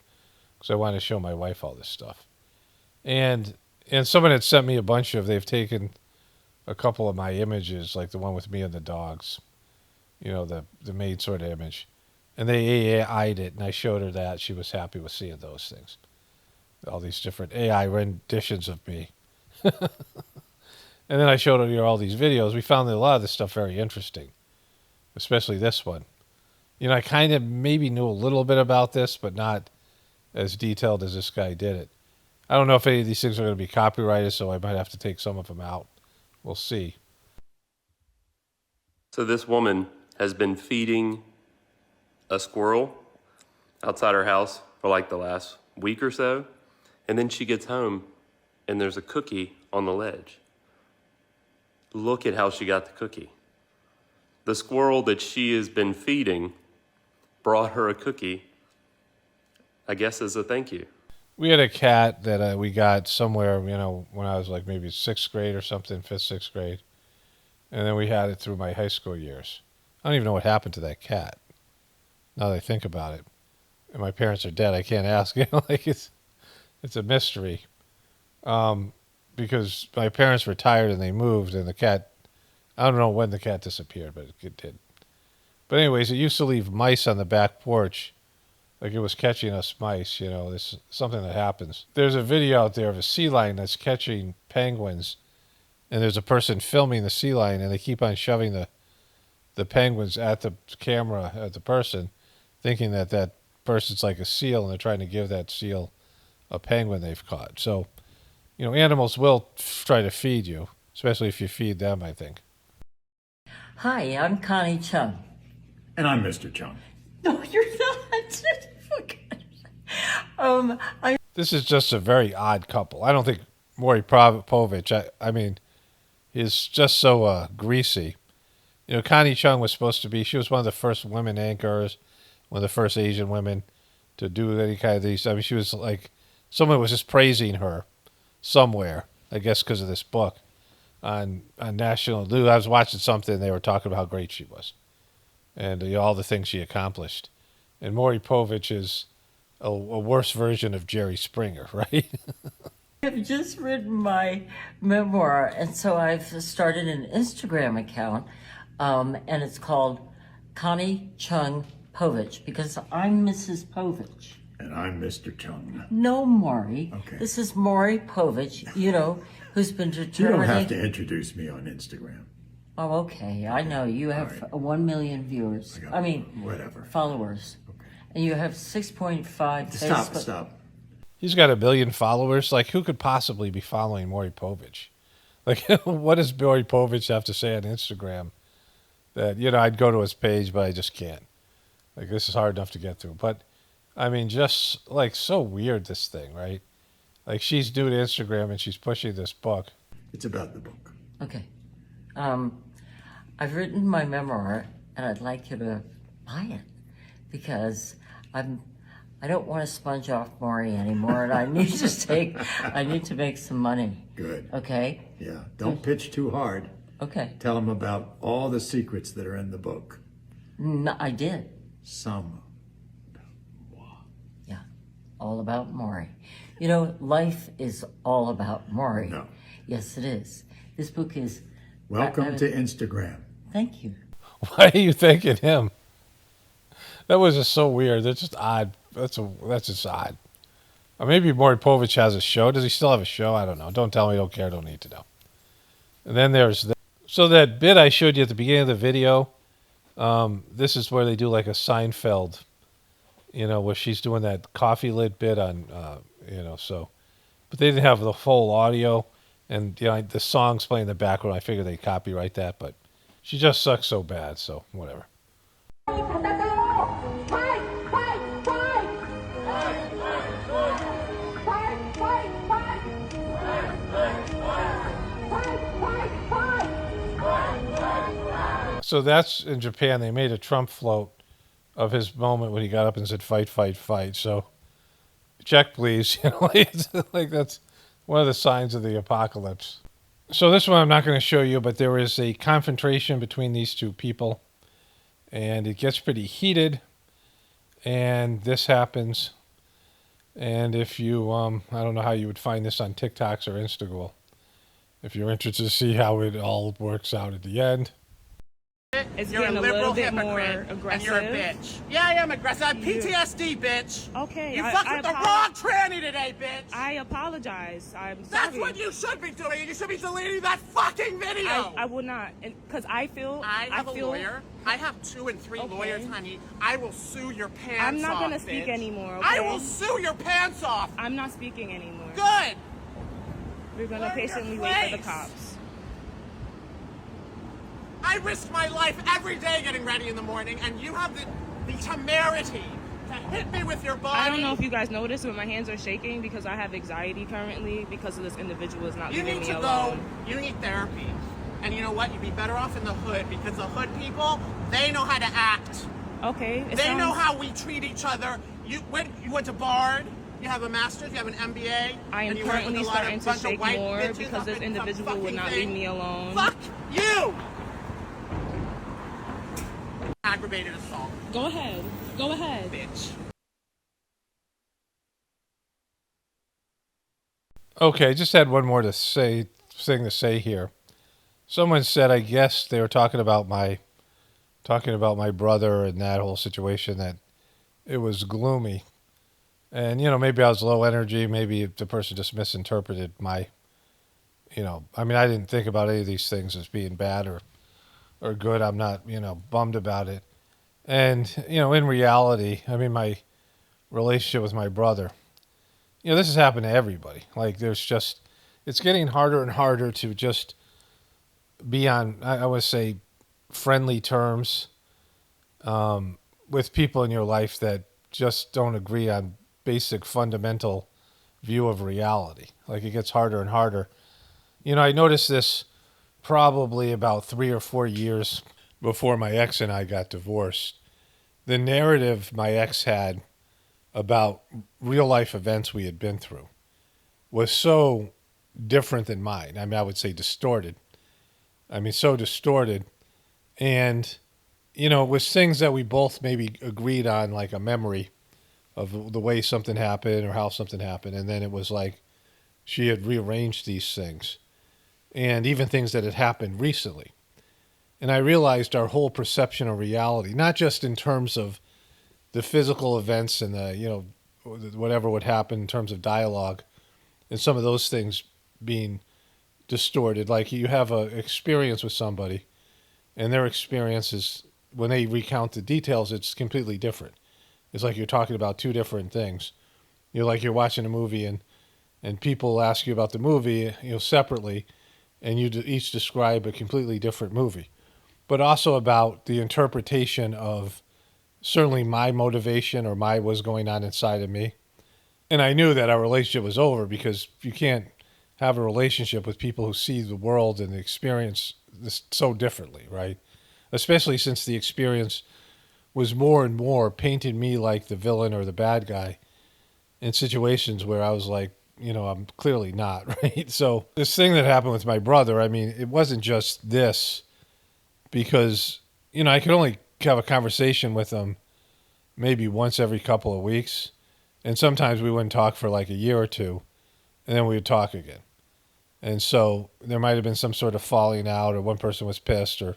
because I wanted to show my wife all this stuff. And someone had sent me a bunch they've taken a couple of my images, like the one with me and the dogs, the maid sort of image. And they AI'd it, and I showed her that. She was happy with seeing those things. All these different AI renditions of me. And then I showed her all these videos. We found a lot of this stuff very interesting, especially this one. I kind of maybe knew a little bit about this, but not as detailed as this guy did it. I don't know if any of these things are going to be copyrighted, so I might have to take some of them out. We'll see. So this woman has been feeding a squirrel outside her house for like the last week or so. And then she gets home and there's a cookie on the ledge. Look at how she got the cookie. The squirrel that she has been feeding brought her a cookie, I guess as a thank you. We had a cat that we got somewhere, when I was like maybe 6th grade or something, 5th, 6th grade. And then we had it through my high school years. I don't even know what happened to that cat, now that I think about it. and my parents are dead. I can't ask. Like it's a mystery. Because my parents retired and they moved, and the cat, I don't know when the cat disappeared, but it did. But anyways, it used to leave mice on the back porch, like it was catching us mice. This is something that happens. There's a video out there of a sea lion that's catching penguins, and there's a person filming the sea lion, and they keep on shoving the penguins at the camera, at the person, thinking that person's like a seal, and they're trying to give that seal a penguin they've caught. So, animals will try to feed you, especially if you feed them, I think. Hi, I'm Connie Chung. And I'm Mr. Chung. No, you're not. This is just a very odd couple. I don't think Maury Povich, I mean, is just so greasy. Connie Chung was supposed to be, she was one of the first women anchors, one of the first Asian women to do any kind of these. I mean, she was like, someone was just praising her somewhere, I guess because of this book on national news. I was watching something, they were talking about how great she was and all the things she accomplished. And Maury Povich is a worse version of Jerry Springer, right? I've just written my memoir, and so I've started an Instagram account, and it's called Connie Chung Povich, because I'm Mrs. Povich. And I'm Mr. Chung. No, Maury. Okay. This is Maury Povich, who's been determining... You don't have to introduce me on Instagram. Oh, okay. I know. You have 1 million viewers. Whatever. Followers. Okay. And you have 6.5 Facebook. Stop. He's got 1 billion followers. Like, who could possibly be following Maury Povich? Like, what does Maury Povich have to say on Instagram that, I'd go to his page, but I just can't. Like, this is hard enough to get through. But, I mean, just, like, so weird, this thing, right? Like, she's new to Instagram, and she's pushing this book. It's about the book. Okay. I've written my memoir, and I'd like you to buy it, because I don't want to sponge off Maury anymore, and I need to make some money. Good. Okay? Yeah. Don't pitch too hard. Okay. Tell them about all the secrets that are in the book. No, I did. Some. Yeah. All about Maury. Life is all about Maury. No. Yes, it is. This book is... Welcome to Instagram. Thank you. Why are you thanking him? That was just so weird. That's just odd. That's just odd. Or maybe Maury Povich has a show. Does he still have a show? I don't know. Don't tell me. Don't care. Don't need to know. And then there's so that bit I showed you at the beginning of the video. This is where they do like a Seinfeld, where she's doing that coffee lid bit on, so. But they didn't have the full audio, and the song's playing in the background. I figured they'd copyright that, but she just sucks so bad. So whatever. So that's in Japan. They made a Trump float of his moment when he got up and said, "Fight, fight, fight." So check, please. It's like that's one of the signs of the apocalypse. So this one I'm not going to show you, but there is a confrontation between these two people, and it gets pretty heated, and this happens. And if you, I don't know how you would find this on TikToks or Instagram. If you're interested to see how it all works out at the end. It's you're getting a a liberal little bit more hypocrite, aggressive. and you're a bitch. Yeah, I am aggressive. I have PTSD, bitch. Okay. You fucked with the wrong tranny today, bitch. I apologize. I'm sorry. That's what you should be doing, and you should be deleting that fucking video. I will not, because I feel. I have a lawyer. I have 2 and 3 lawyers, honey. I will sue your pants off. I'm not gonna speak bitch. anymore. Okay? I will sue your pants off. I'm not speaking anymore. Good. We're gonna patiently wait for the cops. I risk my life every day getting ready in the morning, and you have the temerity to hit me with your body. I don't know if you guys noticed, but my hands are shaking because I have anxiety currently because of this individual is not leaving me alone. You need therapy. And you know what? You'd be better off in the hood, because the hood people, they know how to act. Okay. They know how we treat each other. You went to Bard. You have a master's, you have an MBA. I am currently starting to shake more because this individual would not leave me alone. Fuck you! Aggravated assault. Go ahead. Go ahead. Bitch. Okay, I just had one more thing to say here. Someone said, I guess they were talking about my brother and that whole situation, that it was gloomy. And, maybe I was low energy. Maybe the person just misinterpreted my, I mean, I didn't think about any of these things as being bad or good. I'm not, bummed about it. And, in reality, I mean, my relationship with my brother, this has happened to everybody. Like, it's getting harder and harder to just be on, I would say, friendly terms with people in your life that just don't agree on basic fundamental view of reality. Like, it gets harder and harder. I noticed this probably about 3 or 4 years before my ex and I got divorced. The narrative my ex had about real life events we had been through was so different than mine. I mean, I would say distorted. I mean, so distorted. And, it was things that we both maybe agreed on, like a memory of the way something happened or how something happened. And then it was like she had rearranged these things, and even things that had happened recently. And I realized our whole perception of reality, not just in terms of the physical events and whatever would happen in terms of dialogue and some of those things being distorted. Like, you have a experience with somebody, and their experience is, when they recount the details, it's completely different. It's like you're talking about two different things. You're watching a movie, and people ask you about the movie, separately, and you each describe a completely different movie, but also about the interpretation of certainly my motivation or what's going on inside of me. And I knew that our relationship was over, because you can't have a relationship with people who see the world and the experience this so differently, right? Especially since the experience was more and more painting me like the villain or the bad guy in situations where I was like, I'm clearly not, right? So this thing that happened with my brother, I mean, it wasn't just this, because, I could only have a conversation with him maybe once every couple of weeks. And sometimes we wouldn't talk for like a year or two, and then we would talk again. And so there might have been some sort of falling out, or one person was pissed, or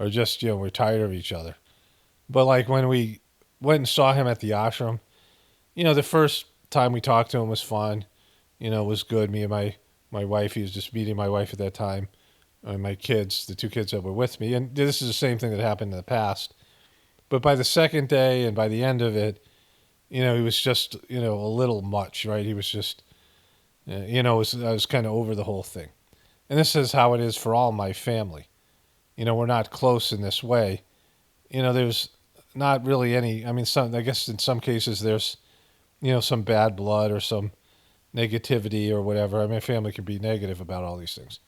just, we're tired of each other. But like, when we went and saw him at the ashram, the first time we talked to him was fun. It was good. Me and my wife, he was just meeting my wife at that time, and my kids, the two kids that were with me. And this is the same thing that happened in the past. But by the second day and by the end of it, he was just, a little much, right? He was just, I was kind of over the whole thing. And this is how it is for all my family. We're not close in this way. There's not really any, I mean, I guess in some cases there's, some bad blood or some negativity or whatever. I mean, my family can be negative about all these things.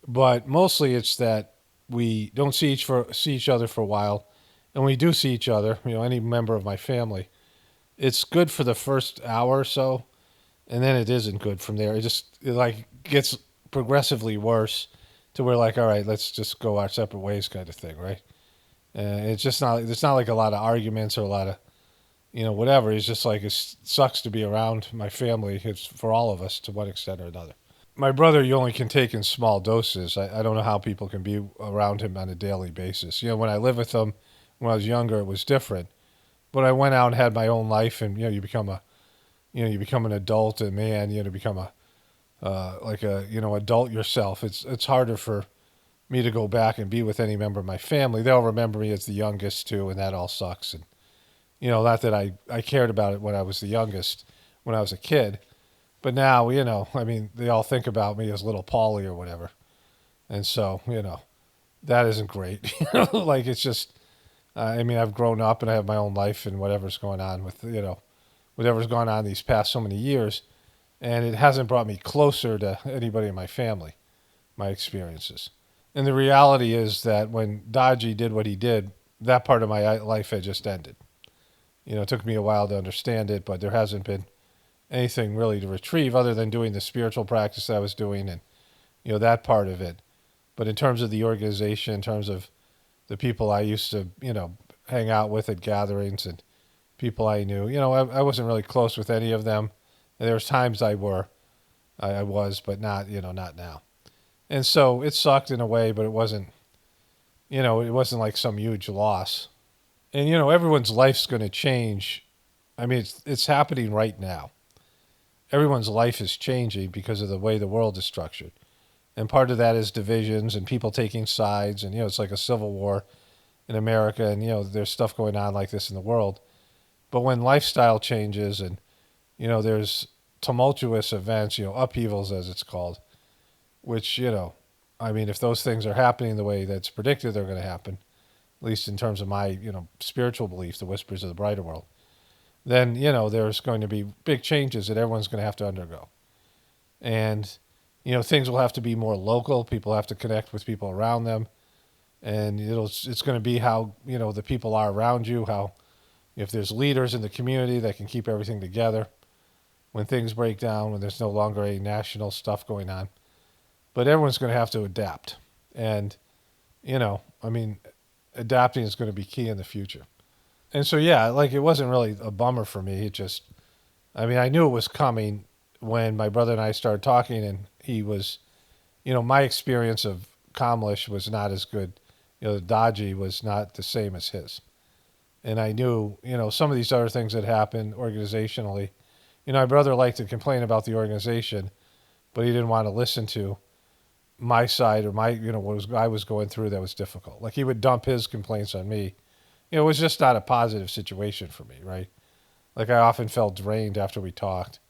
But mostly it's that we don't see each other for a while. And when we do see each other, any member of my family, it's good for the first hour or so, and then it isn't good from there. It like gets progressively worse to where, like, all right, let's just go our separate ways, kind of thing, right? It's just not. It's not like a lot of arguments or a lot of, whatever. It's just like, it sucks to be around my family. It's for all of us to one extent or another. My brother, you only can take in small doses. I don't know how people can be around him on a daily basis. When I lived with him when I was younger, it was different. But I went out and had my own life, and you become an adult, and man, to become adult yourself. It's harder for me to go back and be with any member of my family. They'll remember me as the youngest too, and that all sucks. And not that I cared about it when I was the youngest, when I was a kid, but now I mean, they all think about me as little Paulie or whatever, and so that isn't great. Like, it's just. I mean, I've grown up and I have my own life, and whatever's going on whatever's gone on these past so many years, and it hasn't brought me closer to anybody in my family, my experiences. And the reality is that when Dodgy did what he did, that part of my life had just ended. It took me a while to understand it, but there hasn't been anything really to retrieve other than doing the spiritual practice I was doing, and, that part of it. But in terms of the organization, in terms of the people I used to, hang out with at gatherings, and people I knew, I wasn't really close with any of them. And there was times I were, I was, but not, not now. And so it sucked in a way, but it wasn't, it wasn't like some huge loss. And, everyone's life's going to change. I mean, it's happening right now. Everyone's life is changing because of the way the world is structured. And part of that is divisions and people taking sides. And, it's like a civil war in America. And, there's stuff going on like this in the world. But when lifestyle changes and, there's tumultuous events, upheavals as it's called, which, I mean, if those things are happening the way that's predicted they're going to happen, at least in terms of my, spiritual belief, the whispers of the brighter world, then, there's going to be big changes that everyone's going to have to undergo. And, things will have to be more local. People have to connect with people around them. And it's going to be how, the people are around you, how if there's leaders in the community that can keep everything together when things break down, when there's no longer any national stuff going on. But everyone's going to have to adapt. And, I mean, adapting is going to be key in the future. And so, yeah, like it wasn't really a bummer for me. It just, I mean, I knew it was coming when my brother and I started talking, and he was, my experience of Kamlesh was not as good. The Dodgy was not the same as his. And I knew, some of these other things that happened organizationally. My brother liked to complain about the organization, but he didn't want to listen to my side or my, what I was going through that was difficult. Like he would dump his complaints on me. It was just not a positive situation for me, right? Like I often felt drained after we talked.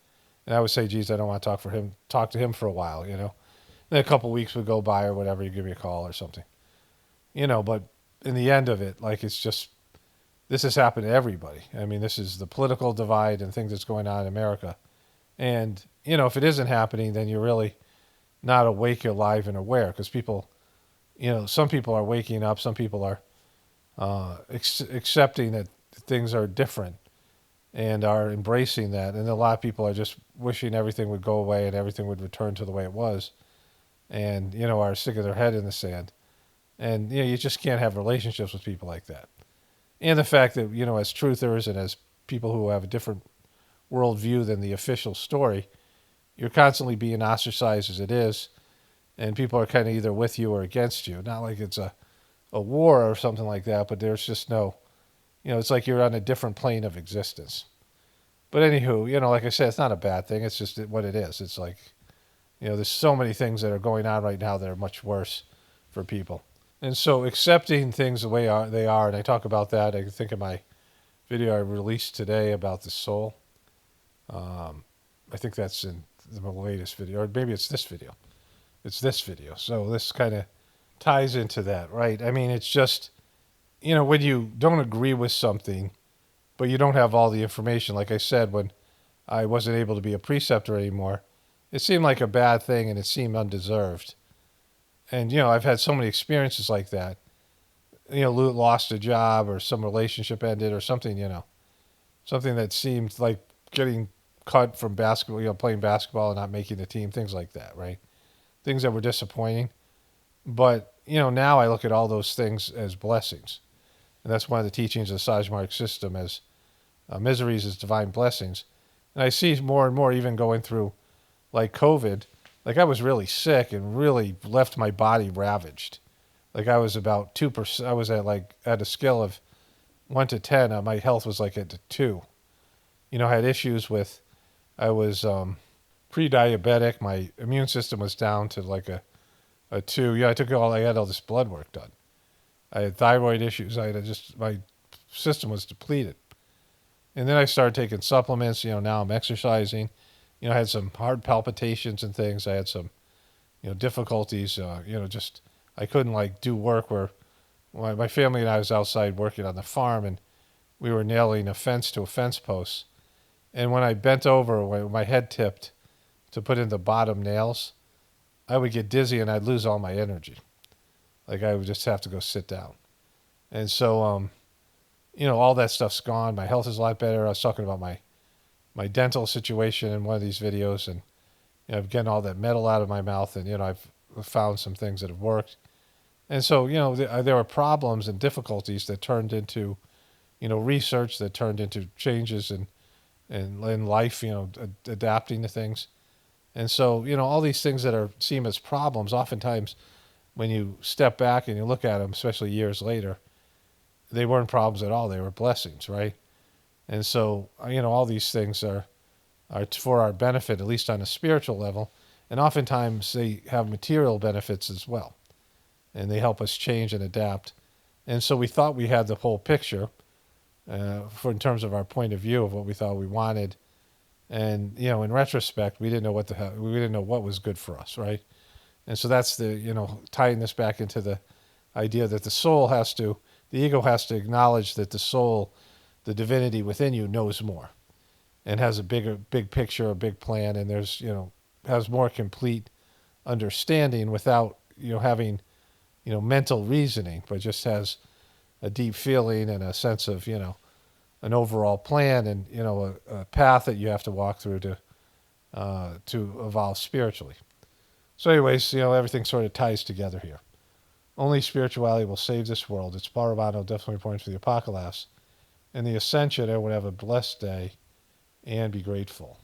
And I would say, geez, I don't want to talk to him for a while, Then a couple of weeks would go by or whatever, you give me a call or something. But in the end of it, like it's just, this has happened to everybody. I mean, this is the political divide and things that's going on in America. And, if it isn't happening, then you're really not awake, alive, and aware. Because people, some people are waking up. Some people are accepting that things are different and are embracing that. And a lot of people are just wishing everything would go away and everything would return to the way it was. And, are sticking their head in the sand. And, you just can't have relationships with people like that. And the fact that, as truthers and as people who have a different worldview than the official story, you're constantly being ostracized as it is, and people are kind of either with you or against you. Not like it's a war or something like that, but there's just no, it's like you're on a different plane of existence. But anywho, like I said, it's not a bad thing. It's just what it is. It's like, there's so many things that are going on right now that are much worse for people. And so accepting things the way they are, and I talk about that, I think of my video I released today about the soul. I think that's in the latest video, or maybe it's this video. It's this video. So this kind of ties into that, right? I mean, it's just, when you don't agree with something, but you don't have all the information. Like I said, when I wasn't able to be a preceptor anymore, it seemed like a bad thing and it seemed undeserved. And, I've had so many experiences like that. Lost a job or some relationship ended or something, something that seemed like getting cut from basketball, playing basketball and not making the team, things like that, right? Things that were disappointing. But, now I look at all those things as blessings. And that's one of the teachings of the Sajmark system as miseries as divine blessings. And I see more and more even going through like COVID. Like I was really sick and really left my body ravaged. Like I was about 2%. I was at a scale of 1 to 10. My health was like at 2. I had issues with, I was pre-diabetic. My immune system was down to like a 2. Yeah, I had all this blood work done. I had thyroid issues. My system was depleted. And then I started taking supplements. Now I'm exercising. I had some heart palpitations and things. I had some, difficulties. Just I couldn't do work where my family and I was outside working on the farm, and we were nailing a fence to a fence post. And when I bent over, when my head tipped to put in the bottom nails, I would get dizzy and I'd lose all my energy. Like I would just have to go sit down. And so, all that stuff's gone. My health is a lot better. I was talking about my dental situation in one of these videos, and I'm getting all that metal out of my mouth, and I've found some things that have worked. And so there were problems and difficulties that turned into research, that turned into changes in life, adapting to things. And so, all these things that seem as problems, oftentimes when you step back and you look at them, especially years later, they weren't problems at all. They were blessings, right? And so, all these things are for our benefit, at least on a spiritual level. And oftentimes they have material benefits as well. And they help us change and adapt. And so we thought we had the whole picture in terms of our point of view of what we thought we wanted. And, in retrospect, we didn't know we didn't know what was good for us, right? And so that's tying this back into the idea that the ego has to acknowledge that the soul, the divinity within you, knows more and has a big picture, a big plan, and has more complete understanding without, having, mental reasoning, but just has a deep feeling and a sense of, an overall plan and, a path that you have to walk through to evolve spiritually. So anyways, everything sort of ties together here. Only spirituality will save this world. It's Paravano definitely points to the apocalypse. And the ascension, everyone have a blessed day and be grateful.